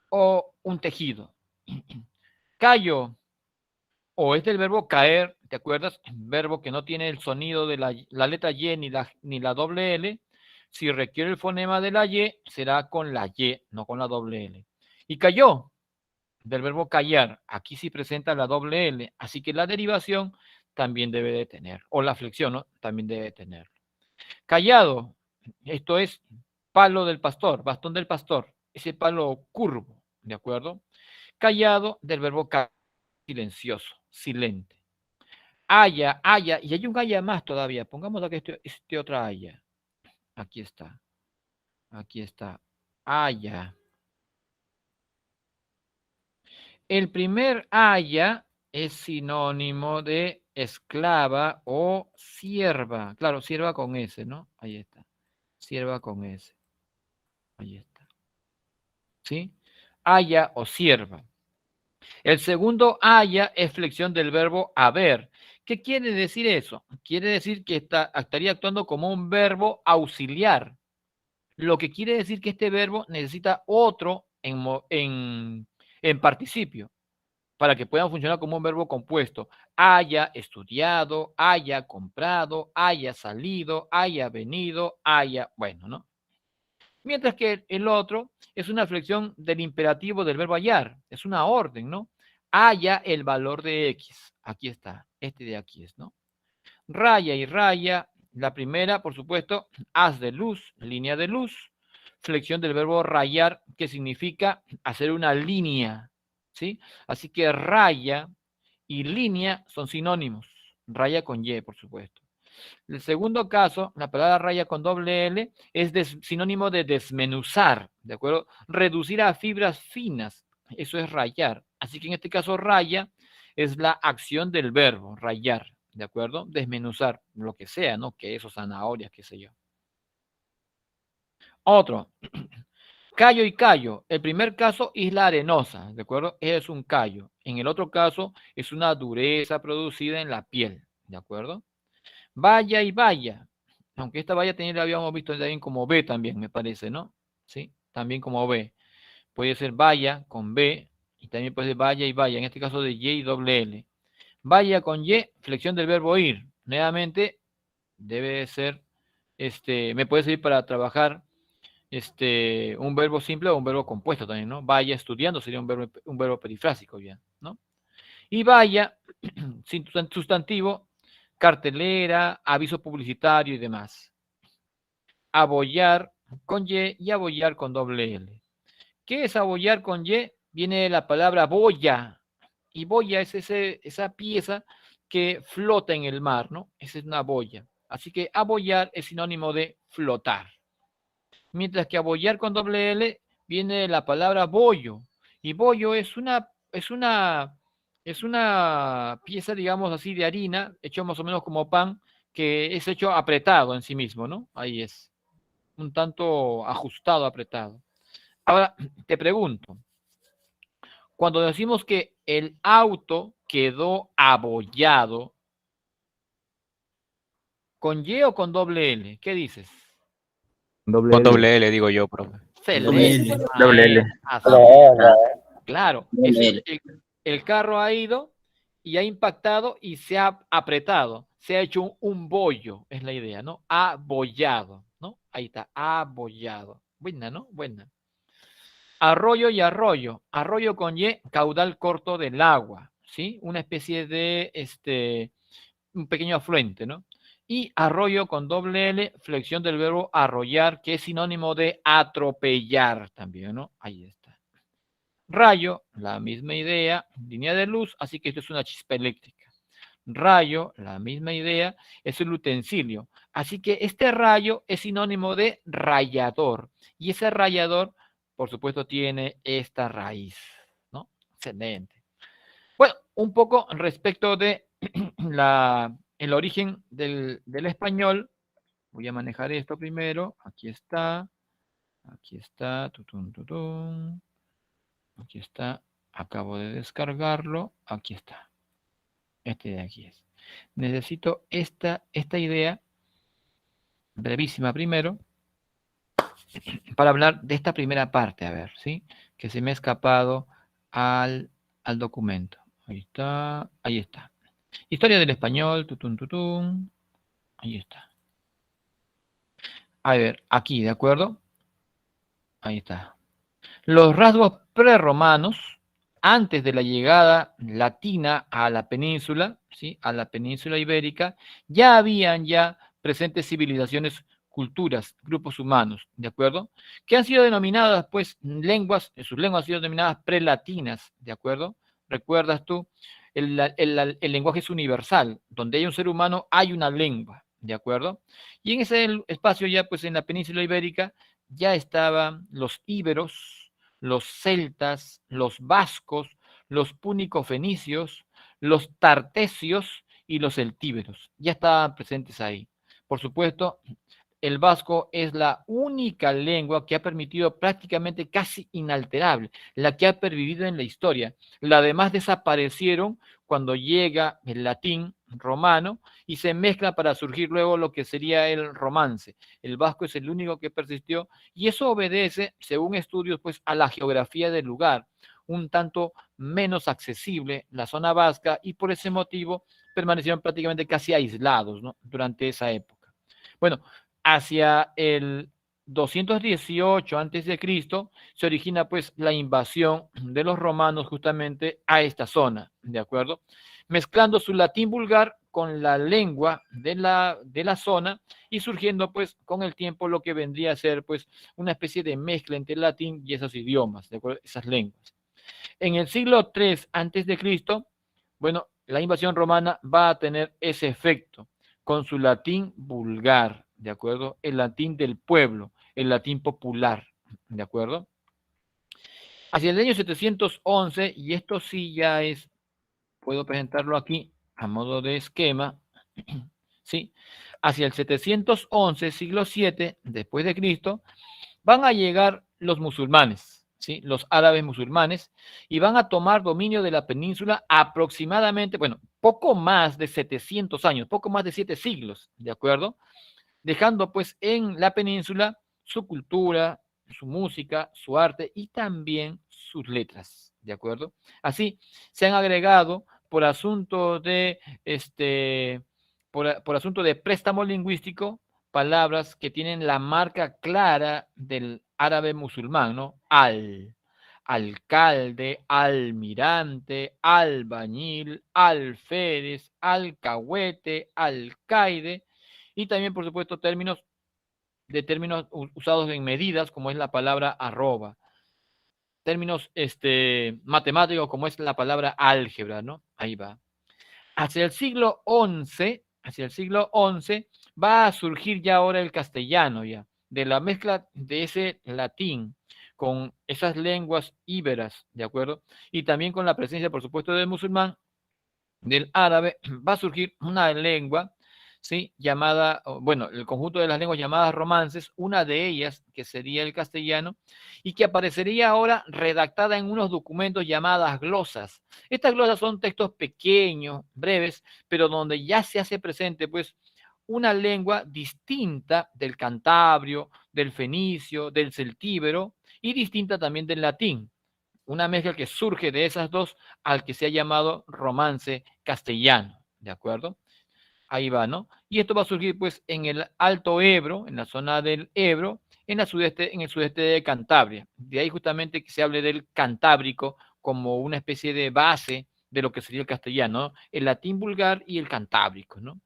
o un tejido. Callo, o es del verbo caer, ¿te acuerdas? Verbo que no tiene el sonido de la letra Y ni la doble L. Si requiere el fonema de la Y, será con la Y, no con la doble L. Y cayó, del verbo callar. Aquí sí presenta la doble L, así que la derivación también debe de tener, o la flexión, ¿no? También debe de tener. Callado, esto es palo del pastor, bastón del pastor, ese palo curvo, ¿de acuerdo? Callado, del verbo silencioso, silente. Haya, haya, y hay un haya más todavía. Pongamos aquí este otra haya. Aquí está. Aquí está. Haya. El primer haya es sinónimo de esclava o sierva. Claro, sierva con S, ¿no? Ahí está. Sierva con S. Ahí está. ¿Sí? Haya o sierva. El segundo haya es flexión del verbo haber. ¿Qué quiere decir eso? Quiere decir que estaría actuando como un verbo auxiliar. Lo que quiere decir que este verbo necesita otro en participio para que pueda funcionar como un verbo compuesto. Haya estudiado, haya comprado, haya salido, haya venido, haya, bueno, ¿no? Mientras que el otro es una flexión del imperativo del verbo hallar, es una orden, ¿no? Haya el valor de X. Aquí está, este de aquí es, ¿no? Raya y raya, la primera, por supuesto, haz de luz, línea de luz, flexión del verbo rayar, que significa hacer una línea, ¿sí? Así que raya y línea son sinónimos, raya con Y, por supuesto. El segundo caso, la palabra raya con doble L es sinónimo de desmenuzar, ¿de acuerdo? Reducir a fibras finas, eso es rayar. Así que en este caso raya es la acción del verbo, rayar, ¿de acuerdo? Desmenuzar, lo que sea, ¿no? Queso, zanahorias, qué sé yo. Otro, callo y callo. El primer caso, isla arenosa, ¿de acuerdo? Es un callo. En el otro caso, es una dureza producida en la piel, ¿de acuerdo? Vaya y vaya. Aunque esta vaya también la habíamos visto también como B también, me parece, ¿no? Sí, también como B. Puede ser vaya con B y también puede ser vaya y vaya, en este caso de Y y doble L. Vaya con Y, flexión del verbo ir. Nuevamente, debe ser, me puede servir para trabajar un verbo simple o un verbo compuesto también, ¿no? Vaya estudiando sería un verbo perifrásico ya, ¿no? Y vaya, sustantivo, cartelera, aviso publicitario y demás. Abollar con Y y abollar con doble L. ¿Qué es abollar con Y? Viene de la palabra boya. Y boya es esa pieza que flota en el mar, ¿no? Esa es una boya. Así que abollar es sinónimo de flotar. Mientras que abollar con doble L viene de la palabra bollo. Y bollo es una pieza, digamos así, de harina, hecho más o menos como pan, que es hecho apretado en sí mismo, ¿no? Ahí es. Un tanto ajustado, apretado. Ahora, te pregunto, cuando decimos que el auto quedó abollado, ¿con Y o con doble L? ¿Qué dices? Doble Con L. doble L, digo yo, profe. Excelente. Doble L. Así Doble es. L. Claro, Doble L. el carro ha ido y ha impactado y se ha apretado, se ha hecho un bollo, es la idea, ¿no? Abollado, ¿no? Ahí está, abollado. Buena, ¿no? Buena. Arroyo y arroyo. Arroyo con Y, caudal corto del agua, ¿sí? Una especie de, un pequeño afluente, ¿no? Y arroyo con doble L, flexión del verbo arrollar, que es sinónimo de atropellar también, ¿no? Ahí está. Rayo, la misma idea, línea de luz, así que esto es una chispa eléctrica. Rayo, la misma idea, es un utensilio. Así que este rayo es sinónimo de rayador. Y ese rayador, por supuesto, tiene esta raíz, ¿no? Excelente. Bueno, un poco respecto de el origen del español. Voy a manejar esto primero. Aquí está. Aquí está. Tutun, tutun. Aquí está. Acabo de descargarlo. Aquí está. Este de aquí es. Necesito esta idea brevísima primero para hablar de esta primera parte, a ver, ¿sí? Que se me ha escapado al documento. Ahí está. Ahí está. Historia del español. Tutun, tutun. Ahí está. A ver, aquí, ¿de acuerdo? Ahí está. Los rasgos prerromanos, antes de la llegada latina a la península, ¿sí? A la península ibérica, ya habían presentes civilizaciones, culturas, grupos humanos, ¿de acuerdo? Que han sido denominadas, pues, lenguas, sus lenguas han sido denominadas prelatinas, ¿de acuerdo? ¿Recuerdas tú? El lenguaje es universal, donde hay un ser humano hay una lengua, ¿de acuerdo? Y en ese espacio ya, pues, en la península ibérica, ya estaban los íberos, los celtas, los vascos, los púnico-fenicios, los tartesios y los celtíberos. Ya estaban presentes ahí. Por supuesto, el vasco es la única lengua que ha permitido prácticamente casi inalterable, la que ha pervivido en la historia. Las demás desaparecieron cuando llega el latín romano y se mezcla para surgir luego lo que sería el romance. El vasco es el único que persistió y eso obedece, según estudios, pues a la geografía del lugar, un tanto menos accesible la zona vasca y por ese motivo permanecieron prácticamente casi aislados, ¿no? Durante esa época. Bueno, hacia el 218 a.C. se origina pues la invasión de los romanos justamente a esta zona, ¿de acuerdo? Mezclando su latín vulgar con la lengua de la zona y surgiendo pues con el tiempo lo que vendría a ser pues una especie de mezcla entre el latín y esos idiomas, ¿de acuerdo? Esas lenguas. En el siglo III a.C., bueno, la invasión romana va a tener ese efecto con su latín vulgar, ¿de acuerdo? El latín del pueblo, el latín popular, ¿de acuerdo? Hacia el año 711, y esto sí ya es, puedo presentarlo aquí a modo de esquema, ¿sí? Hacia el 711, siglo VII, después de Cristo, van a llegar los musulmanes, ¿sí? Los árabes musulmanes, y van a tomar dominio de la península aproximadamente, bueno, poco más de 700 años, poco más de 7 siglos, ¿de acuerdo? Dejando pues en la península su cultura, su música, su arte y también sus letras, ¿de acuerdo? Así se han agregado por asunto de por asunto de préstamo lingüístico palabras que tienen la marca clara del árabe musulmán, ¿no? Alcalde, almirante, albañil, alférez, alcahuete, alcaide, y también, por supuesto, términos usados en medidas, como es la palabra arroba. Términos matemáticos, como es la palabra álgebra, ¿no? Ahí va. Hacia el siglo XI va a surgir ya ahora el castellano, ya, de la mezcla de ese latín con esas lenguas íberas, ¿de acuerdo? Y también con la presencia, por supuesto, del musulmán, del árabe, va a surgir una lengua, ¿sí? Llamada, bueno, el conjunto de las lenguas llamadas romances, una de ellas que sería el castellano, y que aparecería ahora redactada en unos documentos llamadas glosas. Estas glosas son textos pequeños, breves, pero donde ya se hace presente, pues, una lengua distinta del cantabrio, del fenicio, del celtíbero y distinta también del latín. Una mezcla que surge de esas dos al que se ha llamado romance castellano, ¿de acuerdo? Ahí va, ¿no? Y esto va a surgir pues en el Alto Ebro, en la zona del Ebro, en el sudeste de Cantabria. De ahí justamente que se hable del cantábrico como una especie de base de lo que sería el castellano, ¿no? El latín vulgar y el cantábrico, ¿no?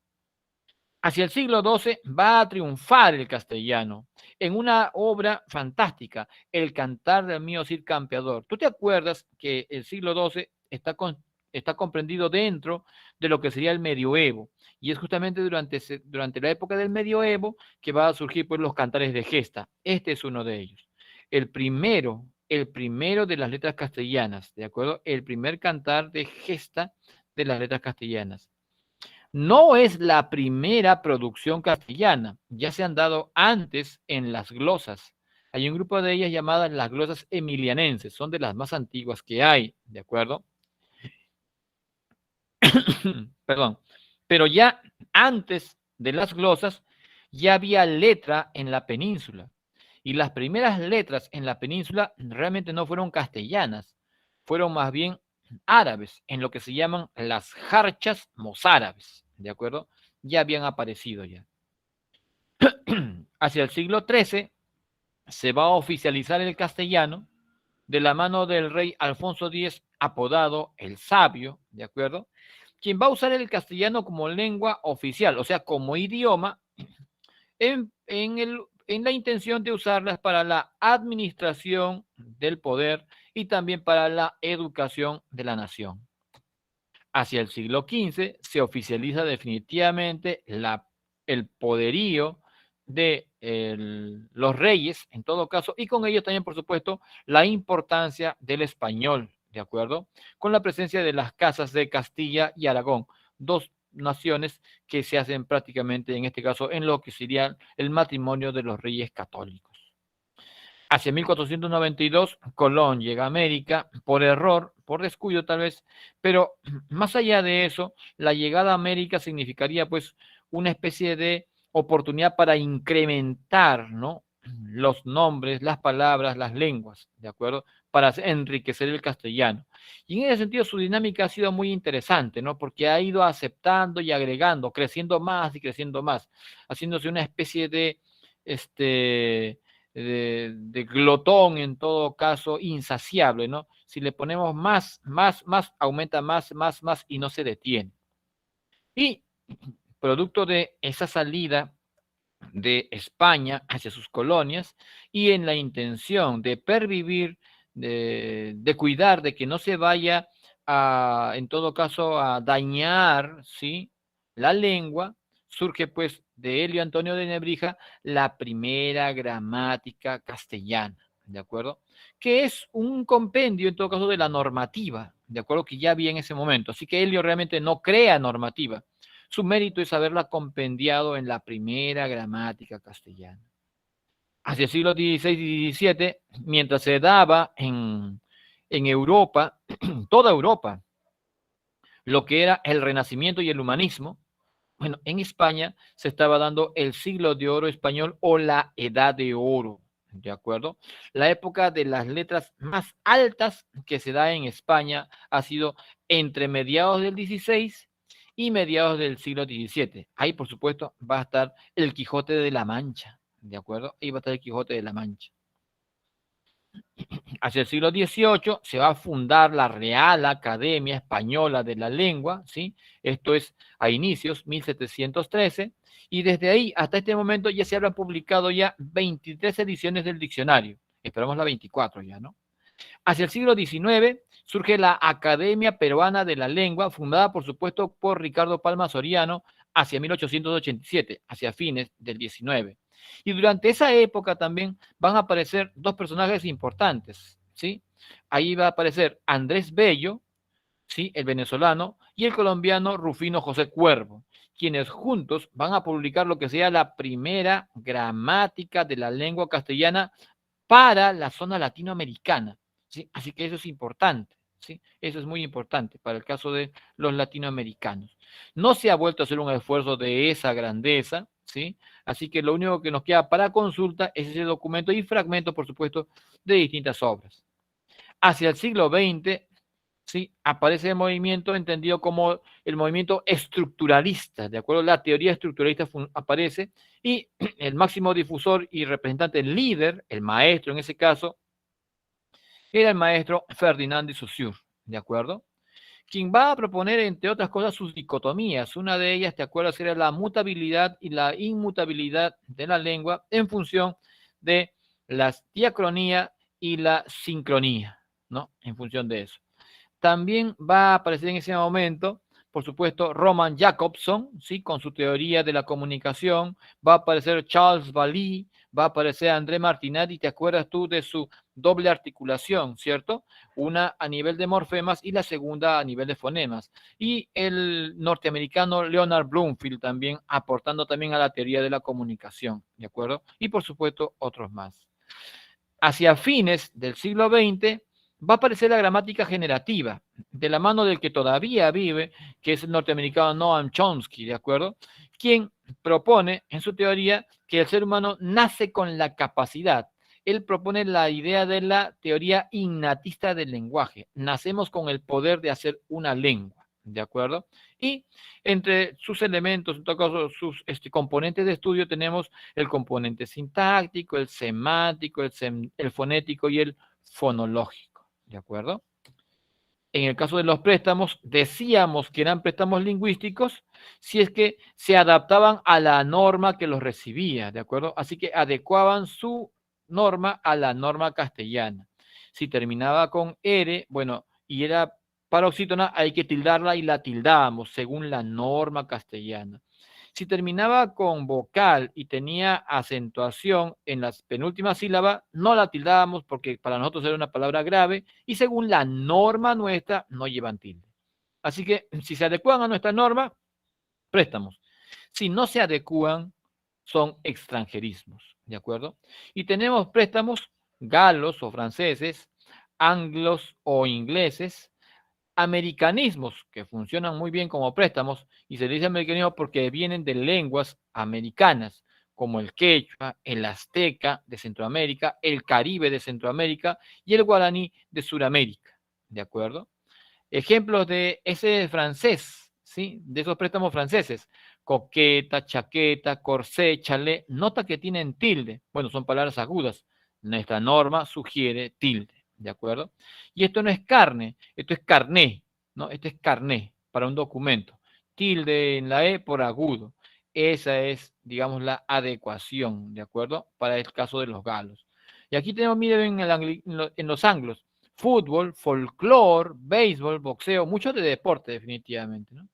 Hacia el siglo XII va a triunfar el castellano en una obra fantástica, El cantar del mío Cid Campeador. ¿Tú te acuerdas que el siglo XII está comprendido dentro de lo que sería el medioevo? Y es justamente durante la época del medioevo que va a surgir pues, los cantares de gesta. Este es uno de ellos. El primero de las letras castellanas, ¿de acuerdo? El primer cantar de gesta de las letras castellanas. No es la primera producción castellana, ya se han dado antes en las glosas. Hay un grupo de ellas llamadas las glosas emilianenses, son de las más antiguas que hay, ¿de acuerdo? Perdón, pero ya antes de las glosas ya había letra en la península y las primeras letras en la península realmente no fueron castellanas, fueron más bien árabes, en lo que se llaman las jarchas mozárabes, ¿de acuerdo? Ya habían aparecido ya. Hacia el siglo XIII se va a oficializar el castellano de la mano del rey Alfonso X, apodado el Sabio, ¿de acuerdo? Quien va a usar el castellano como lengua oficial, o sea, como idioma, en la intención de usarlas para la administración del poder y también para la educación de la nación. Hacia el siglo XV se oficializa definitivamente el poderío de los reyes, en todo caso, y con ello también, por supuesto, la importancia del español, ¿de acuerdo? Con la presencia de las casas de Castilla y Aragón, dos naciones que se hacen prácticamente, en este caso, en lo que sería el matrimonio de los reyes católicos. Hacia 1492, Colón llega a América por error, por descuido tal vez, pero más allá de eso, la llegada a América significaría pues una especie de oportunidad para incrementar, ¿no? Los nombres, las palabras, las lenguas, ¿de acuerdo? Para enriquecer el castellano. Y en ese sentido su dinámica ha sido muy interesante, ¿no? Porque ha ido aceptando y agregando, creciendo más y creciendo más, haciéndose una especie de, de glotón en todo caso, insaciable, ¿no? Si le ponemos más, aumenta más y no se detiene. Y producto de esa salida de España hacia sus colonias y en la intención de pervivir, de cuidar de que no se vaya a, en todo caso, a dañar, ¿sí?, la lengua, surge pues de Helio Antonio de Nebrija la primera gramática castellana, ¿de acuerdo? Que es un compendio en todo caso de la normativa, ¿de acuerdo? Que ya había en ese momento. Así que Helio realmente no crea normativa. Su mérito es haberla compendiado en la primera gramática castellana. Hacia el siglo XVI y XVII, mientras se daba en Europa, toda Europa, lo que era el Renacimiento y el humanismo, bueno, en España se estaba dando el siglo de oro español o la edad de oro, ¿de acuerdo? La época de las letras más altas que se da en España ha sido entre mediados del XVI y mediados del siglo XVII. Ahí, por supuesto, va a estar el Quijote de la Mancha, ¿de acuerdo? Ahí va a estar el Quijote de la Mancha. Hacia el siglo XVIII se va a fundar la Real Academia Española de la Lengua, ¿sí? Esto es a inicios, 1713, y desde ahí hasta este momento ya se habrán publicado ya 23 ediciones del diccionario. Esperamos la 24 ya, ¿no? Hacia el siglo XIX surge la Academia Peruana de la Lengua, fundada por supuesto por Ricardo Palma Soriano hacia 1887, hacia fines del XIX. Y durante esa época también van a aparecer dos personajes importantes, ¿sí? Ahí va a aparecer Andrés Bello, ¿sí?, el venezolano, y el colombiano Rufino José Cuervo, quienes juntos van a publicar lo que sea la primera gramática de la lengua castellana para la zona latinoamericana, ¿sí? Así que eso es importante, ¿sí? Eso es muy importante para el caso de los latinoamericanos. No se ha vuelto a hacer un esfuerzo de esa grandeza, ¿sí? Así que lo único que nos queda para consulta es ese documento y fragmento, por supuesto, de distintas obras. Hacia el siglo XX, ¿sí? Aparece el movimiento entendido como el movimiento estructuralista, ¿de acuerdo? La teoría estructuralista aparece y el máximo difusor y representante líder, el maestro en ese caso, era el maestro Ferdinand de Saussure, ¿de acuerdo? Quien va a proponer, entre otras cosas, sus dicotomías. Una de ellas, ¿te acuerdas? Era la mutabilidad y la inmutabilidad de la lengua en función de la diacronía y la sincronía, ¿no? En función de eso. También va a aparecer en ese momento, por supuesto, Roman Jakobson, ¿sí? Con su teoría de la comunicación. Va a aparecer Charles Vallee, va a aparecer André Martinat, y te acuerdas tú de su doble articulación, ¿cierto? Una a nivel de morfemas y la segunda a nivel de fonemas. Y el norteamericano Leonard Bloomfield también aportando también a la teoría de la comunicación, ¿de acuerdo? Y por supuesto otros más. Hacia fines del siglo XX va a aparecer la gramática generativa, de la mano del que todavía vive, que es el norteamericano Noam Chomsky, ¿de acuerdo? Quien propone en su teoría que el ser humano nace con la capacidad. Él propone la idea de la teoría innatista del lenguaje. Nacemos con el poder de hacer una lengua, ¿de acuerdo? Y entre sus elementos, en todo caso, sus componentes de estudio, tenemos el componente sintáctico, el semántico, el fonético y el fonológico, ¿de acuerdo? En el caso de los préstamos, decíamos que eran préstamos lingüísticos si es que se adaptaban a la norma que los recibía, ¿de acuerdo? Así que adecuaban su norma a la norma castellana. Si terminaba con R, bueno, y era paroxítona, hay que tildarla y la tildábamos según la norma castellana. Si terminaba con vocal y tenía acentuación en la penúltima sílaba, no la tildábamos porque para nosotros era una palabra grave y según la norma nuestra no llevan tilde. Así que si se adecuan a nuestra norma, préstamos. Si no se adecuan, son extranjerismos, ¿de acuerdo? Y tenemos préstamos galos o franceses, anglos o ingleses, americanismos que funcionan muy bien como préstamos, y se dice americanismo porque vienen de lenguas americanas, como el quechua, el azteca de Centroamérica, el caribe de Centroamérica y el guaraní de Sudamérica, ¿de acuerdo? Ejemplos de ese francés, ¿sí? De esos préstamos franceses: coqueta, chaqueta, corsé, chalé. Nota que tienen tilde. Bueno, son palabras agudas. Nuestra norma sugiere tilde, ¿de acuerdo? Y esto no es carne, esto es carné, ¿no? Esto es carné para un documento. Tilde en la E por agudo. Esa es, digamos, la adecuación, ¿de acuerdo? Para el caso de los galos. Y aquí tenemos, miren, en los anglos: fútbol, folclore, béisbol, boxeo, mucho de deporte definitivamente, ¿no?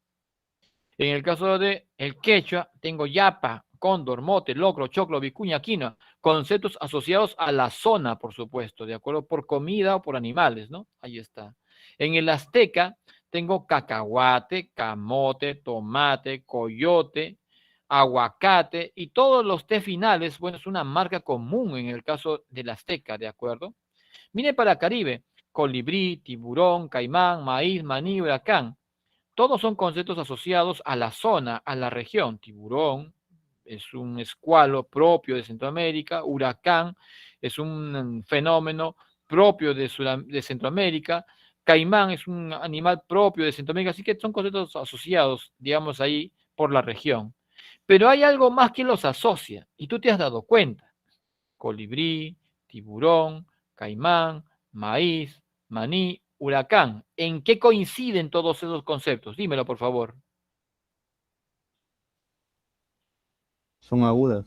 En el caso de el quechua, tengo yapa, cóndor, mote, locro, choclo, vicuña, quinoa, conceptos asociados a la zona, por supuesto, de acuerdo, por comida o por animales, ¿no? Ahí está. En el azteca tengo cacahuate, camote, tomate, coyote, aguacate y todos los T finales. Bueno, es una marca común en el caso del azteca, ¿de acuerdo? Mire para Caribe: colibrí, tiburón, caimán, maíz, maní, huracán. Todos son conceptos asociados a la zona, a la región. Tiburón es un escualo propio de Centroamérica, huracán es un fenómeno propio de Centroamérica, caimán es un animal propio de Centroamérica, así que son conceptos asociados, digamos, ahí por la región. Pero hay algo más que los asocia, y tú te has dado cuenta: colibrí, tiburón, caimán, maíz, maní, huracán. ¿En qué coinciden todos esos conceptos? Dímelo, por favor. Son agudas.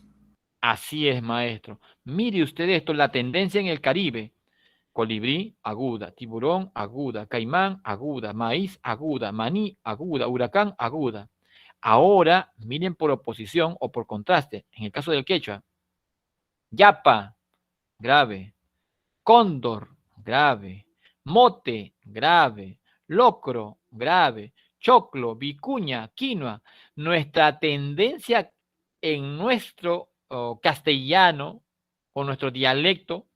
Así es, maestro. Mire usted esto, la tendencia en el Caribe: colibrí, aguda; tiburón, aguda; caimán, aguda; maíz, aguda; maní, aguda; huracán, aguda. Ahora, miren por oposición o por contraste, en el caso del quechua: yapa, grave; cóndor, grave; mote, grave; locro, grave; choclo, vicuña, quinoa. Nuestra tendencia en nuestro castellano o nuestro dialecto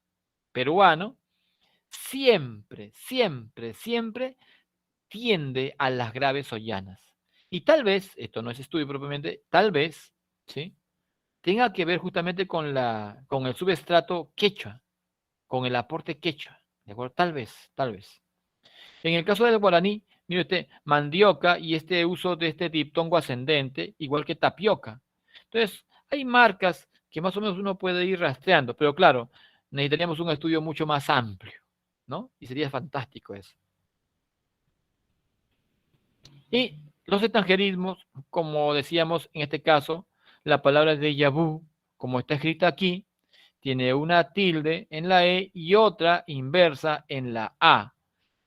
peruano siempre, siempre, siempre tiende a las graves o llanas. Y tal vez, esto no es estudio propiamente, tal vez, ¿sí? Tenga que ver justamente con el subestrato quechua, con el aporte quechua, ¿de acuerdo? Tal vez, tal vez. En el caso del guaraní, mire usted, mandioca y este uso de este diptongo ascendente, igual que tapioca. Entonces, hay marcas que más o menos uno puede ir rastreando, pero claro, necesitaríamos un estudio mucho más amplio, ¿no? Y sería fantástico eso. Y los extranjerismos, como decíamos en este caso, la palabra déjà vu, como está escrita aquí, tiene una tilde en la E y otra inversa en la A.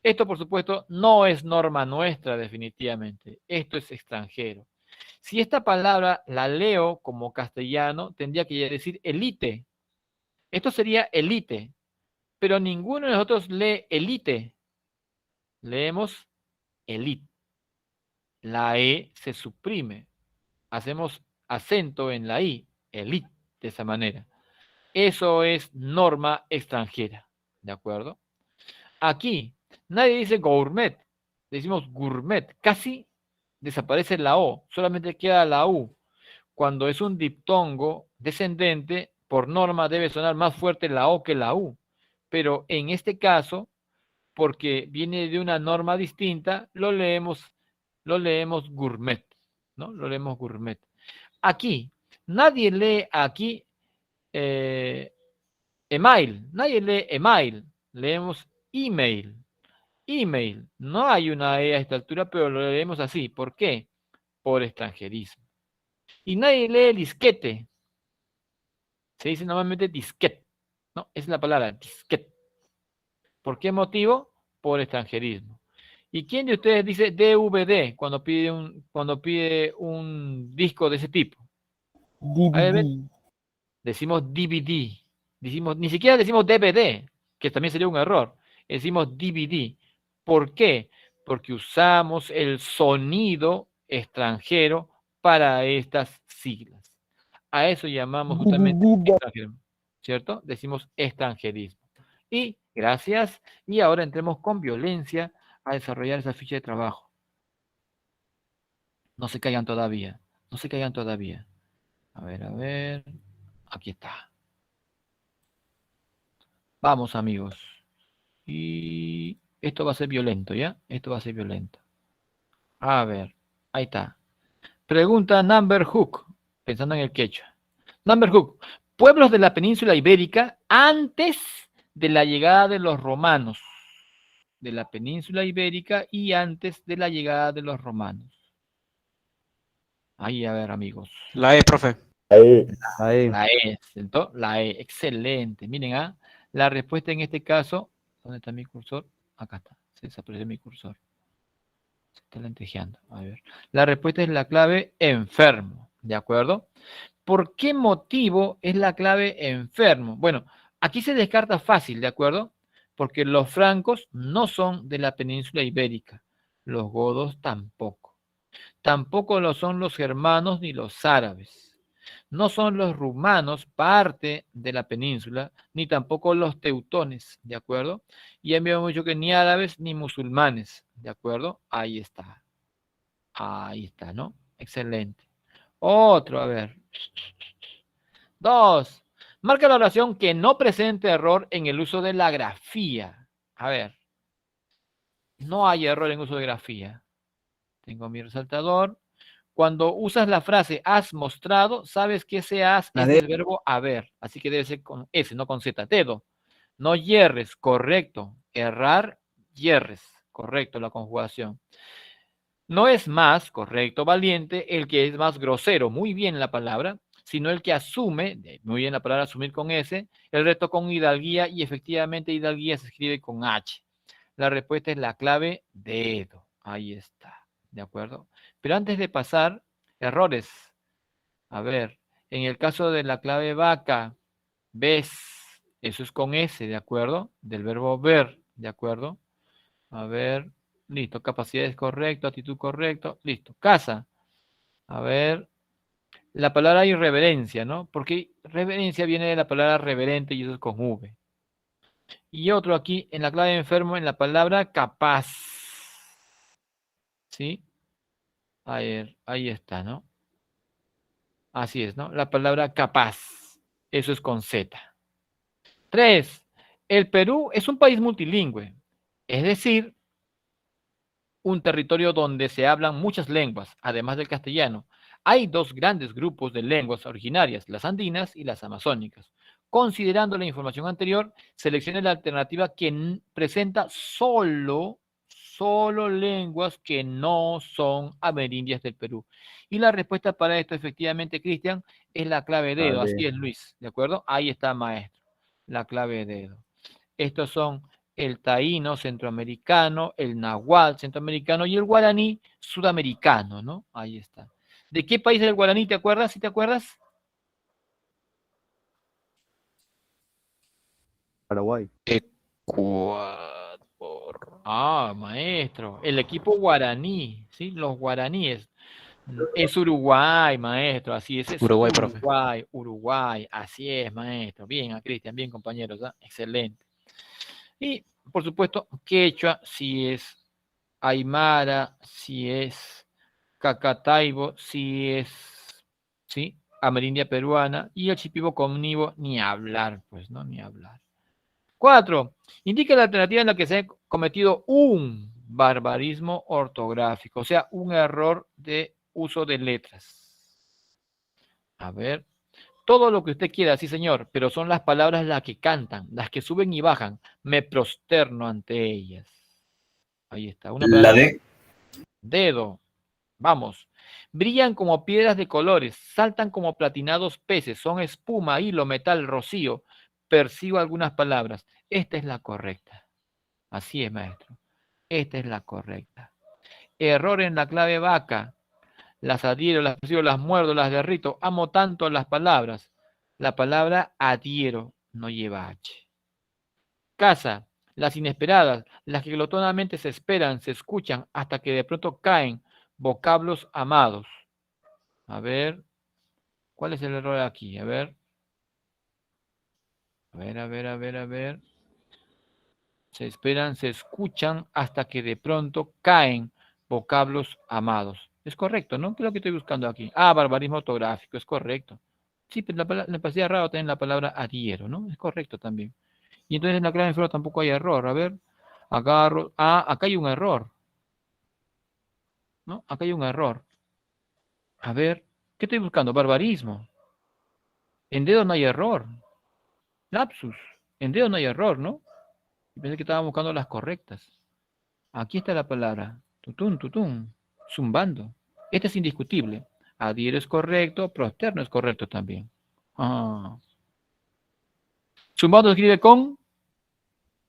Esto, por supuesto, no es norma nuestra definitivamente. Esto es extranjero. Si esta palabra la leo como castellano, tendría que decir elite. Esto sería elite, pero ninguno de nosotros lee elite. Leemos elite. La E se suprime. Hacemos acento en la I, elite, de esa manera. Eso es norma extranjera. ¿De acuerdo? Aquí, nadie dice gourmet. Decimos gourmet. Casi desaparece la O, solamente queda la U. Cuando es un diptongo descendente, por norma debe sonar más fuerte la O que la U. Pero en este caso, porque viene de una norma distinta, lo leemos gourmet, ¿no? Lo leemos gourmet. Aquí, nadie lee aquí email, nadie lee email, leemos email. Email, no hay una E a esta altura, pero lo leemos así. ¿Por qué? Por extranjerismo. Y nadie lee disquete. Se dice normalmente disquete. No, es la palabra disquete. ¿Por qué motivo? Por extranjerismo. ¿Y quién de ustedes dice DVD cuando pide un disco de ese tipo? A ver, DVD. decimos DVD. Ni siquiera decimos DVD, que también sería un error. Decimos DVD. ¿Por qué? Porque usamos el sonido extranjero para estas siglas. A eso llamamos justamente DVD. extranjerismo, ¿cierto? Decimos extranjerismo. Y gracias. Y ahora entremos con violencia a desarrollar esa ficha de trabajo. No se caigan todavía. No se caigan todavía. A ver, a ver. Aquí está. Vamos, amigos. Y esto va a ser violento, ¿ya? Esto va a ser violento. A ver, ahí está. Pregunta Number Hook, pensando en el quechua. Number Hook, pueblos de la península ibérica antes de la llegada de los romanos. De la península ibérica y antes de la llegada de los romanos. Ahí, a ver, amigos. La E, profe. Ahí. Ahí. La E, ¿cierto? La E, excelente. Miren, la respuesta en este caso, ¿dónde está mi cursor? Acá está, se desapareció mi cursor. Se está lentejeando, a ver. La respuesta es la clave enfermo, ¿de acuerdo? ¿Por qué motivo es la clave enfermo? Bueno, aquí se descarta fácil, ¿de acuerdo? Porque los francos no son de la península ibérica, los godos tampoco. Tampoco lo son los germanos ni los árabes. No son los rumanos parte de la península, ni tampoco los teutones, ¿de acuerdo? Y habíamos dicho que ni árabes ni musulmanes, ¿de acuerdo? Ahí está, ¿no? Excelente. Otro, a ver. 2. Marca la oración que no presente error en el uso de la grafía. A ver. No hay error en uso de grafía. Tengo mi resaltador. Cuando usas la frase has mostrado, sabes que ese has La es D. del verbo haber. Así que debe ser con S, no con Z. Dedo. No hierres, correcto. Errar, hierres. Correcto la conjugación. No es más, correcto, valiente, el que es más grosero, muy bien la palabra, sino el que asume, muy bien la palabra asumir con S, el reto con hidalguía y efectivamente hidalguía se escribe con H. La respuesta es la clave dedo. Ahí está, ¿de acuerdo? Pero antes de pasar, errores. A ver, en el caso de la clave vaca, ves, eso es con S, ¿de acuerdo? Del verbo ver, ¿de acuerdo? A ver, listo, capacidades correcto, actitud correcto, listo. Casa, a ver, la palabra irreverencia, ¿no? Porque reverencia viene de la palabra reverente y eso es con V. Y otro aquí en la clave de enfermo en la palabra capaz. ¿Sí? A ver, ahí está, ¿no? Así es, ¿no? La palabra capaz. Eso es con Z. 3. El Perú es un país multilingüe. Es decir, un territorio donde se hablan muchas lenguas, además del castellano. Hay dos grandes grupos de lenguas originarias, las andinas y las amazónicas. Considerando la información anterior, seleccione la alternativa que presenta solo lenguas que no son amerindias del Perú. Y la respuesta para esto, efectivamente, Cristian, es la clave dedo. Así es, Luis, ¿de acuerdo? Ahí está, maestro, la clave dedo. Estos son el taíno centroamericano, el nahuatl centroamericano y el guaraní sudamericano, ¿no? Ahí está. ¿De qué país es el guaraní? ¿Te acuerdas? ¿Sí te acuerdas? Paraguay. Ecuador. Ah, maestro. El equipo guaraní, ¿sí? Los guaraníes. Es Uruguay, maestro. Así es Uruguay, profe. Uruguay, Uruguay. Así es, maestro. Bien, a Cristian, bien, compañeros. ¿Ah? Excelente. Y, por supuesto, quechua, si es aymara, si es cacataibo, si es, ¿sí? Amerindia peruana, y el chipibo comnivo, ni hablar, pues, ¿no? Ni hablar. 4. Indica la alternativa en la que se ha cometido un barbarismo ortográfico, o sea, un error de uso de letras. A ver. Todo lo que usted quiera, sí, señor, pero son las palabras las que cantan, las que suben y bajan. Me prosterno ante ellas. Ahí está. Una La palabra. D. Dedo. Vamos. Brillan como piedras de colores, saltan como platinados peces, son espuma, hilo, metal, rocío. Percibo algunas palabras. Esta es la correcta. Así es, maestro. Esta es la correcta. Error en la clave vaca. Las adhiero, las percibo, las muerdo, las derrito. Amo tanto las palabras. La palabra adhiero no lleva H. Casa. Las inesperadas, las que glotonamente se esperan, se escuchan hasta que de pronto caen. Vocablos amados. A ver, ¿cuál es el error aquí? A ver. A ver. Se esperan, se escuchan hasta que de pronto caen vocablos amados. Es correcto, ¿no? ¿Qué es lo que estoy buscando aquí? Ah, barbarismo ortográfico, es correcto. Sí, pero me parecía raro tener la palabra adhiero, ¿no? Es correcto también. Y entonces en la clave enfermo tampoco hay error. A ver, agarro. Ah, acá hay un error. ¿No? Acá hay un error. A ver, ¿qué estoy buscando? Barbarismo. En dedo no hay error. Lapsus. En dedo no hay error, ¿no? Pensé que estaba buscando las correctas. Aquí está la palabra. Tutún, tutún. Zumbando. Este es indiscutible. Adhiero es correcto, prosterno es correcto también. Ah. Zumbando se escribe con.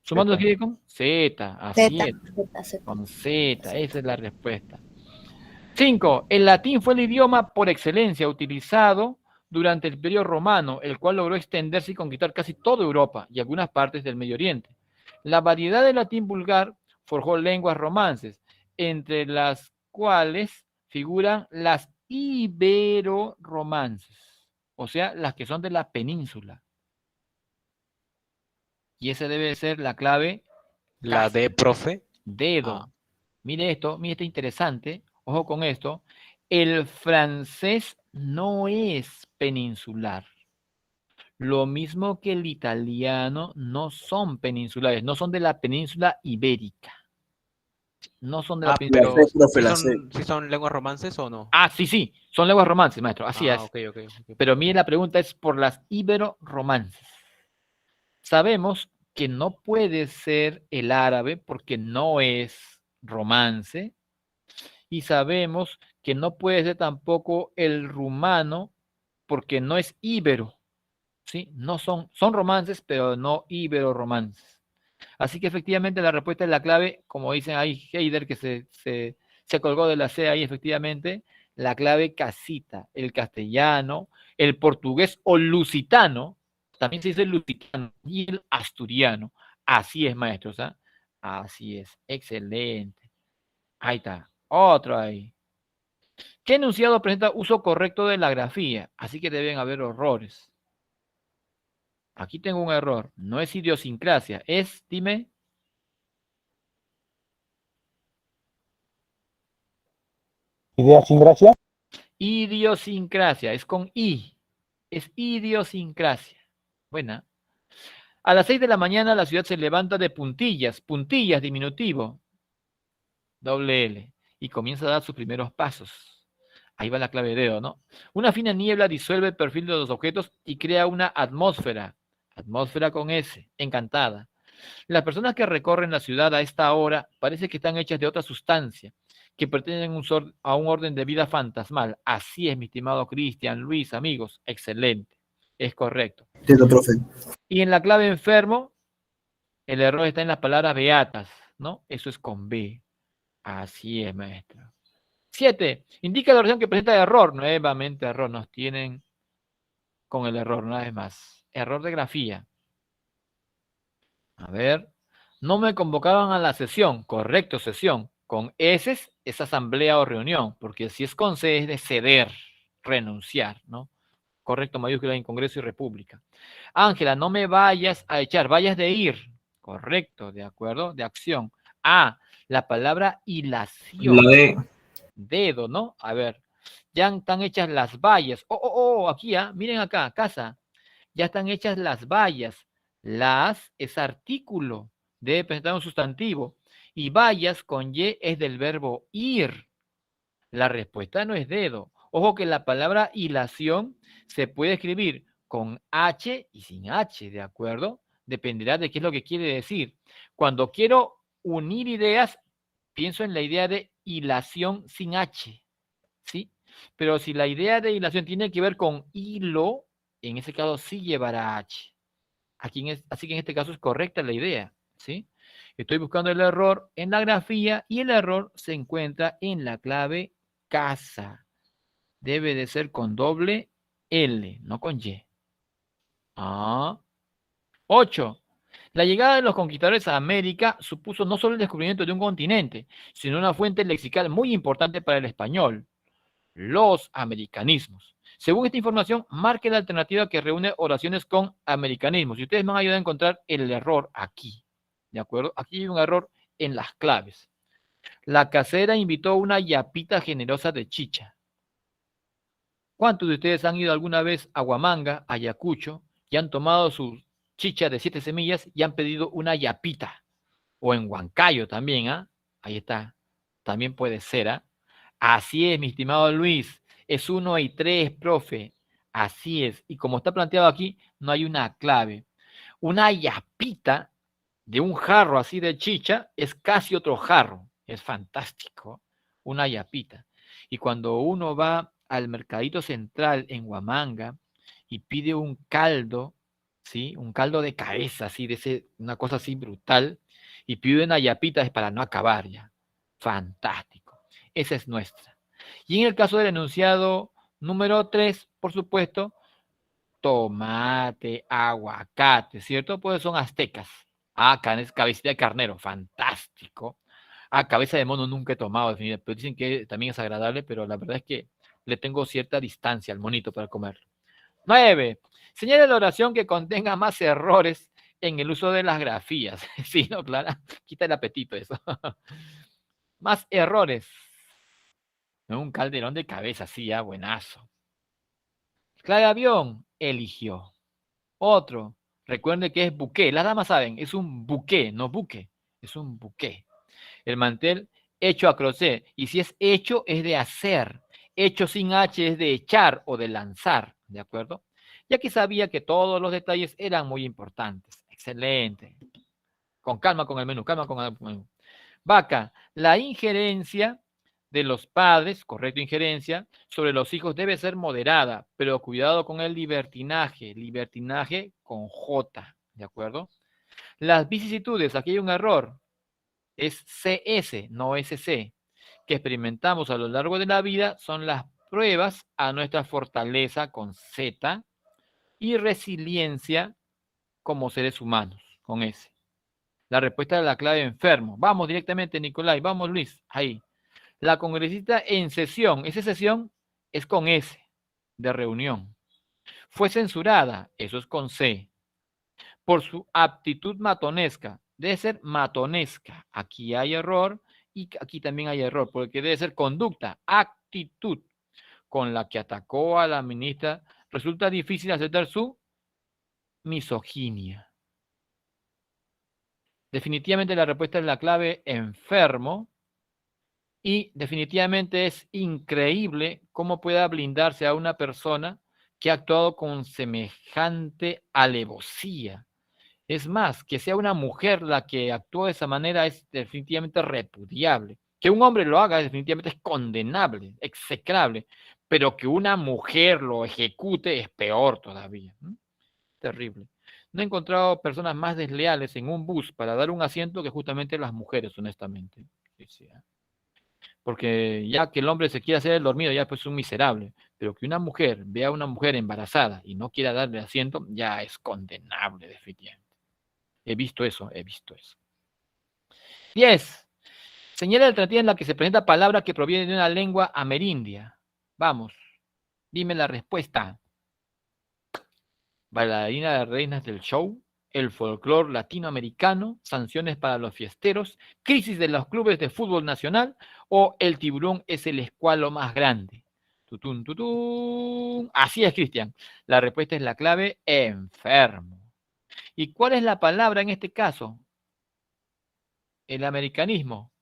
Zumbando se escribe con Z. Así es. Con Z. Esa es la respuesta. 5. El latín fue el idioma por excelencia utilizado durante el periodo romano, el cual logró extenderse y conquistar casi toda Europa y algunas partes del Medio Oriente. La variedad del latín vulgar forjó lenguas romances, entre las cuales figuran las ibero-romances, o sea, las que son de la península. Y esa debe ser la clave. La D, profe. Dedo. Ah. Mire esto interesante. Ojo con esto. El francés no es peninsular. Lo mismo que el italiano no son peninsulares, no son de la península ibérica. No son de la península. Pero ¿sí son lenguas romances o no? Ah, sí, son lenguas romances, maestro, así es. Okay. Pero mire, la pregunta es por las ibero-romances. Sabemos que no puede ser el árabe porque no es romance, y sabemos que no puede ser tampoco el rumano porque no es íbero, ¿sí? No son romances, pero no ibero-romances. Así que efectivamente la respuesta es la clave, como dicen ahí Heider, que se colgó de la C ahí, efectivamente, la clave casita, el castellano, el portugués o lusitano, también se dice lusitano, y el asturiano. Así es, maestros, ¿ah? Así es, excelente. Ahí está, otro ahí. ¿Qué enunciado presenta uso correcto de la grafía? Así que deben haber errores. Aquí tengo un error. No es idiosincrasia. Es, dime. Idea sin gracia. Idiosincrasia. Es con I. Es idiosincrasia. Buena. A las 6 de la mañana la ciudad se levanta de puntillas. Puntillas, diminutivo. Doble L. Y comienza a dar sus primeros pasos. Ahí va la clave de dedo, ¿no? Una fina niebla disuelve el perfil de los objetos y crea una atmósfera. Atmósfera con S. Encantada. Las personas que recorren la ciudad a esta hora parece que están hechas de otra sustancia, que pertenecen a un orden de vida fantasmal. Así es, mi estimado Cristian, Luis, amigos. Excelente. Es correcto. Entiendo, profe. Y en la clave enfermo, el error está en las palabras beatas, ¿no? Eso es con B. Así es, maestro. 7. Indica la oración que presenta error. Nuevamente error. Nos tienen con el error, una vez más. Error de grafía. A ver. No me convocaban a la sesión. Correcto, sesión. Con S es asamblea o reunión, porque si es con C es de ceder, renunciar, ¿no? Correcto, mayúscula en Congreso y República. Ángela, no me vayas a echar, vayas de ir. Correcto, de acuerdo, de acción. A, la palabra hilación. La D. Dedo, ¿no? A ver, ya están hechas las vallas. Aquí, miren acá, casa. Ya están hechas las vallas. Las es artículo, debe presentar un sustantivo. Y vallas con Y es del verbo ir. La respuesta no es dedo. Ojo que la palabra hilación se puede escribir con H y sin H, ¿de acuerdo? Dependerá de qué es lo que quiere decir. Cuando quiero unir ideas, pienso en la idea de hilación sin H, ¿sí? Pero si la idea de hilación tiene que ver con hilo, en ese caso sí llevará H. Así que en este caso es correcta la idea, ¿sí? Estoy buscando el error en la grafía y el error se encuentra en la clave casa. Debe de ser con doble L, no con Y. 8. La llegada de los conquistadores a América supuso no solo el descubrimiento de un continente, sino una fuente lexical muy importante para el español, los americanismos. Según esta información, marque la alternativa que reúne oraciones con americanismos. Y ustedes me van a ayudar a encontrar el error aquí. ¿De acuerdo? Aquí hay un error en las claves. La casera invitó una yapita generosa de chicha. ¿Cuántos de ustedes han ido alguna vez a Huamanga, a Ayacucho, y han tomado su chicha de 7 semillas y han pedido una yapita? O en Huancayo también, ¿ah? Ahí está. También puede ser, ¿ah? Así es, mi estimado Luis. Es 1 y 3, profe. Así es. Y como está planteado aquí, no hay una clave. Una yapita de un jarro así de chicha es casi otro jarro. Es fantástico. Una yapita. Y cuando uno va al mercadito central en Huamanga y pide un caldo, ¿sí? Un caldo de cabeza, así, una cosa así brutal, y pide una yapita es para no acabar ya. Fantástico. Esa es nuestra. Y en el caso del enunciado número 3, por supuesto, tomate, aguacate, ¿cierto? Pues son aztecas. Cabecita de carnero, fantástico. Cabeza de mono nunca he tomado, pero dicen que también es agradable, pero la verdad es que le tengo cierta distancia al monito para comerlo. 9. Señala la oración que contenga más errores en el uso de las grafías. Sí, ¿no, Clara? Quita el apetito eso. Más errores. Un calderón de cabeza, sí, ya, buenazo. Clara Avión eligió. Otro. Recuerde que es buqué. Las damas saben, es un buqué, no buque. Es un buqué. El mantel hecho a crochet. Y si es hecho, es de hacer. Hecho sin H es de echar o de lanzar. ¿De acuerdo? Ya que sabía que todos los detalles eran muy importantes. Excelente. Con calma con el menú, calma con el menú. Vaca, la injerencia de los padres, correcto, injerencia, sobre los hijos debe ser moderada, pero cuidado con el libertinaje, libertinaje con J, ¿de acuerdo? Las vicisitudes, aquí hay un error, es CS, no SC, que experimentamos a lo largo de la vida son las pruebas a nuestra fortaleza con Z y resiliencia como seres humanos, con S. La respuesta de la clave enfermo. Vamos directamente, Nicolai. Vamos, Luis. Ahí. La congresista en sesión. Esa sesión es con S, de reunión. Fue censurada. Eso es con C. por su aptitud matonesca. Debe ser matonesca. Aquí hay error y aquí también hay error, porque debe ser conducta, actitud con la que atacó a la ministra. Resulta difícil aceptar su misoginia. Definitivamente la respuesta es la clave enfermo. Y definitivamente es increíble cómo pueda blindarse a una persona que ha actuado con semejante alevosía. Es más, que sea una mujer la que actuó de esa manera es definitivamente repudiable. Que un hombre lo haga definitivamente es condenable, execrable, pero que una mujer lo ejecute es peor todavía. Terrible. No he encontrado personas más desleales en un bus para dar un asiento que justamente las mujeres, honestamente. Sí. Porque ya que el hombre se quiera hacer el dormido, ya pues es un miserable. Pero que una mujer vea a una mujer embarazada y no quiera darle asiento, ya es condenable, definitivamente. He visto eso. 10. Señala alternativa en la que se presenta palabra que proviene de una lengua amerindia. Vamos, dime la respuesta. Bailarina de reinas del show, el folclore latinoamericano, sanciones para los fiesteros, crisis de los clubes de fútbol nacional o el tiburón es el escualo más grande. Tutun, tutun. Así es, Cristian. La respuesta es la clave enfermo. ¿Y cuál es la palabra en este caso? El americanismo.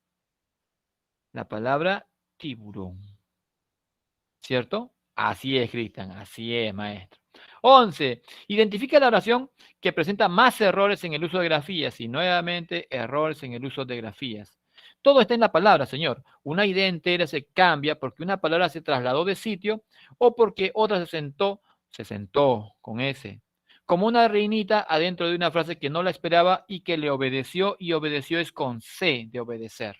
La palabra tiburón. ¿Cierto? Así es, Cristian. Así es, maestro. 11. Identifica la oración que presenta más errores en el uso de grafías y nuevamente errores en el uso de grafías. Todo está en la palabra, señor. Una idea entera se cambia porque una palabra se trasladó de sitio o porque otra se sentó con S. Como una reinita adentro de una frase que no la esperaba y que le obedeció, y obedeció es con C de obedecer.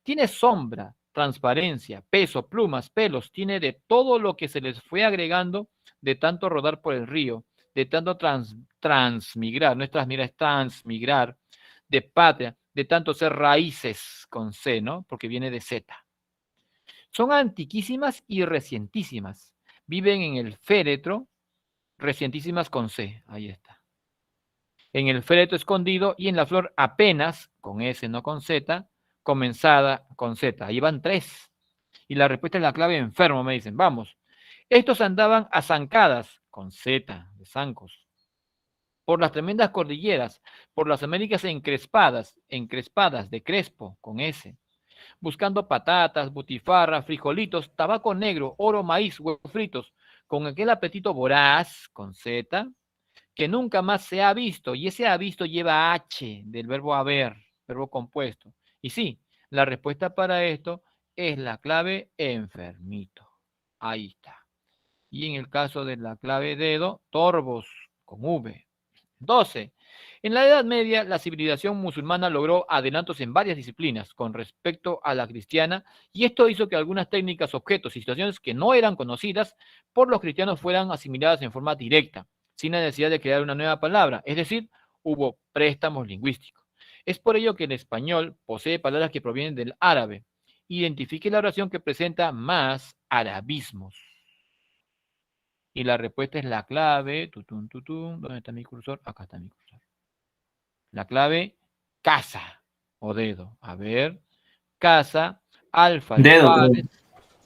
Tiene sombra, transparencia, peso, plumas, pelos, tiene de todo lo que se les fue agregando de tanto rodar por el río, de tanto transmigrar, no es transmigrar, es transmigrar, de patria, de tanto ser raíces con C, ¿no? Porque viene de Z. Son antiquísimas y recientísimas. Viven en el féretro, recientísimas con C, ahí está. En el féretro escondido y en la flor apenas, con S, no con Z, comenzada con Z. Ahí van 3. Y la respuesta es la clave enfermo, me dicen. Vamos. Estos andaban a zancadas, con Z, de zancos, por las tremendas cordilleras, por las Américas encrespadas de Crespo, con S, buscando patatas, butifarra, frijolitos, tabaco negro, oro, maíz, huevos fritos, con aquel apetito voraz, con Z, que nunca más se ha visto, y ese ha visto lleva H del verbo haber, verbo compuesto. Y sí, la respuesta para esto es la clave enfermito. Ahí está. Y en el caso de la clave dedo, torbos, con V. 12. En la Edad Media, la civilización musulmana logró adelantos en varias disciplinas con respecto a la cristiana, y esto hizo que algunas técnicas, objetos y situaciones que no eran conocidas por los cristianos fueran asimiladas en forma directa, sin la necesidad de crear una nueva palabra, es decir, hubo préstamos lingüísticos. Es por ello que el español posee palabras que provienen del árabe. Identifique la oración que presenta más arabismos. Y la respuesta es la clave. Tutun, tutun. ¿Dónde está mi cursor? Acá está mi cursor. La clave, casa o dedo. A ver, casa, alfa, alfares,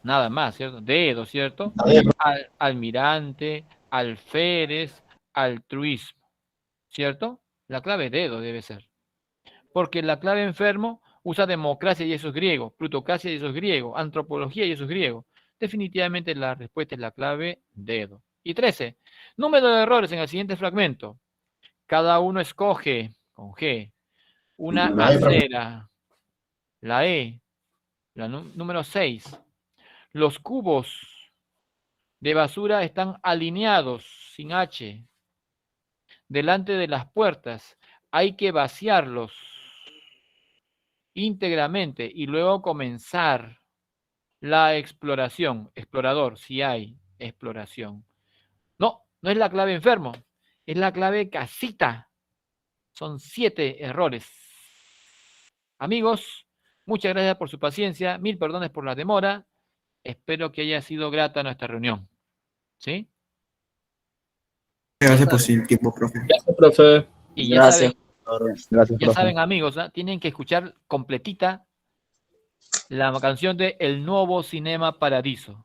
nada más, ¿cierto? Dedo, ¿cierto? Almirante, alférez, altruismo, ¿cierto? La clave dedo debe ser. Porque la clave enfermo usa democracia y eso es griego, plutocracia y eso es griego, antropología y eso es griego. Definitivamente la respuesta es la clave dedo. Y 13. Número de errores en el siguiente fragmento. Cada uno escoge, con G, una acera, la E, la número 6. Los cubos de basura están alineados, sin H, delante de las puertas. Hay que vaciarlos íntegramente y luego comenzar la exploración. Explorador, si hay exploración. No, no es la clave enfermo, es la clave casita. Son 7 errores. Amigos, muchas gracias por su paciencia, 1000 perdones por la demora. Espero que haya sido grata nuestra reunión. ¿Sí? Gracias por su tiempo, profe. Gracias, profe. Y ya Gracias. saben, Gracias, ya profe. saben, amigos, ¿ah? Tienen que escuchar completita la canción de El Nuevo Cinema Paradiso.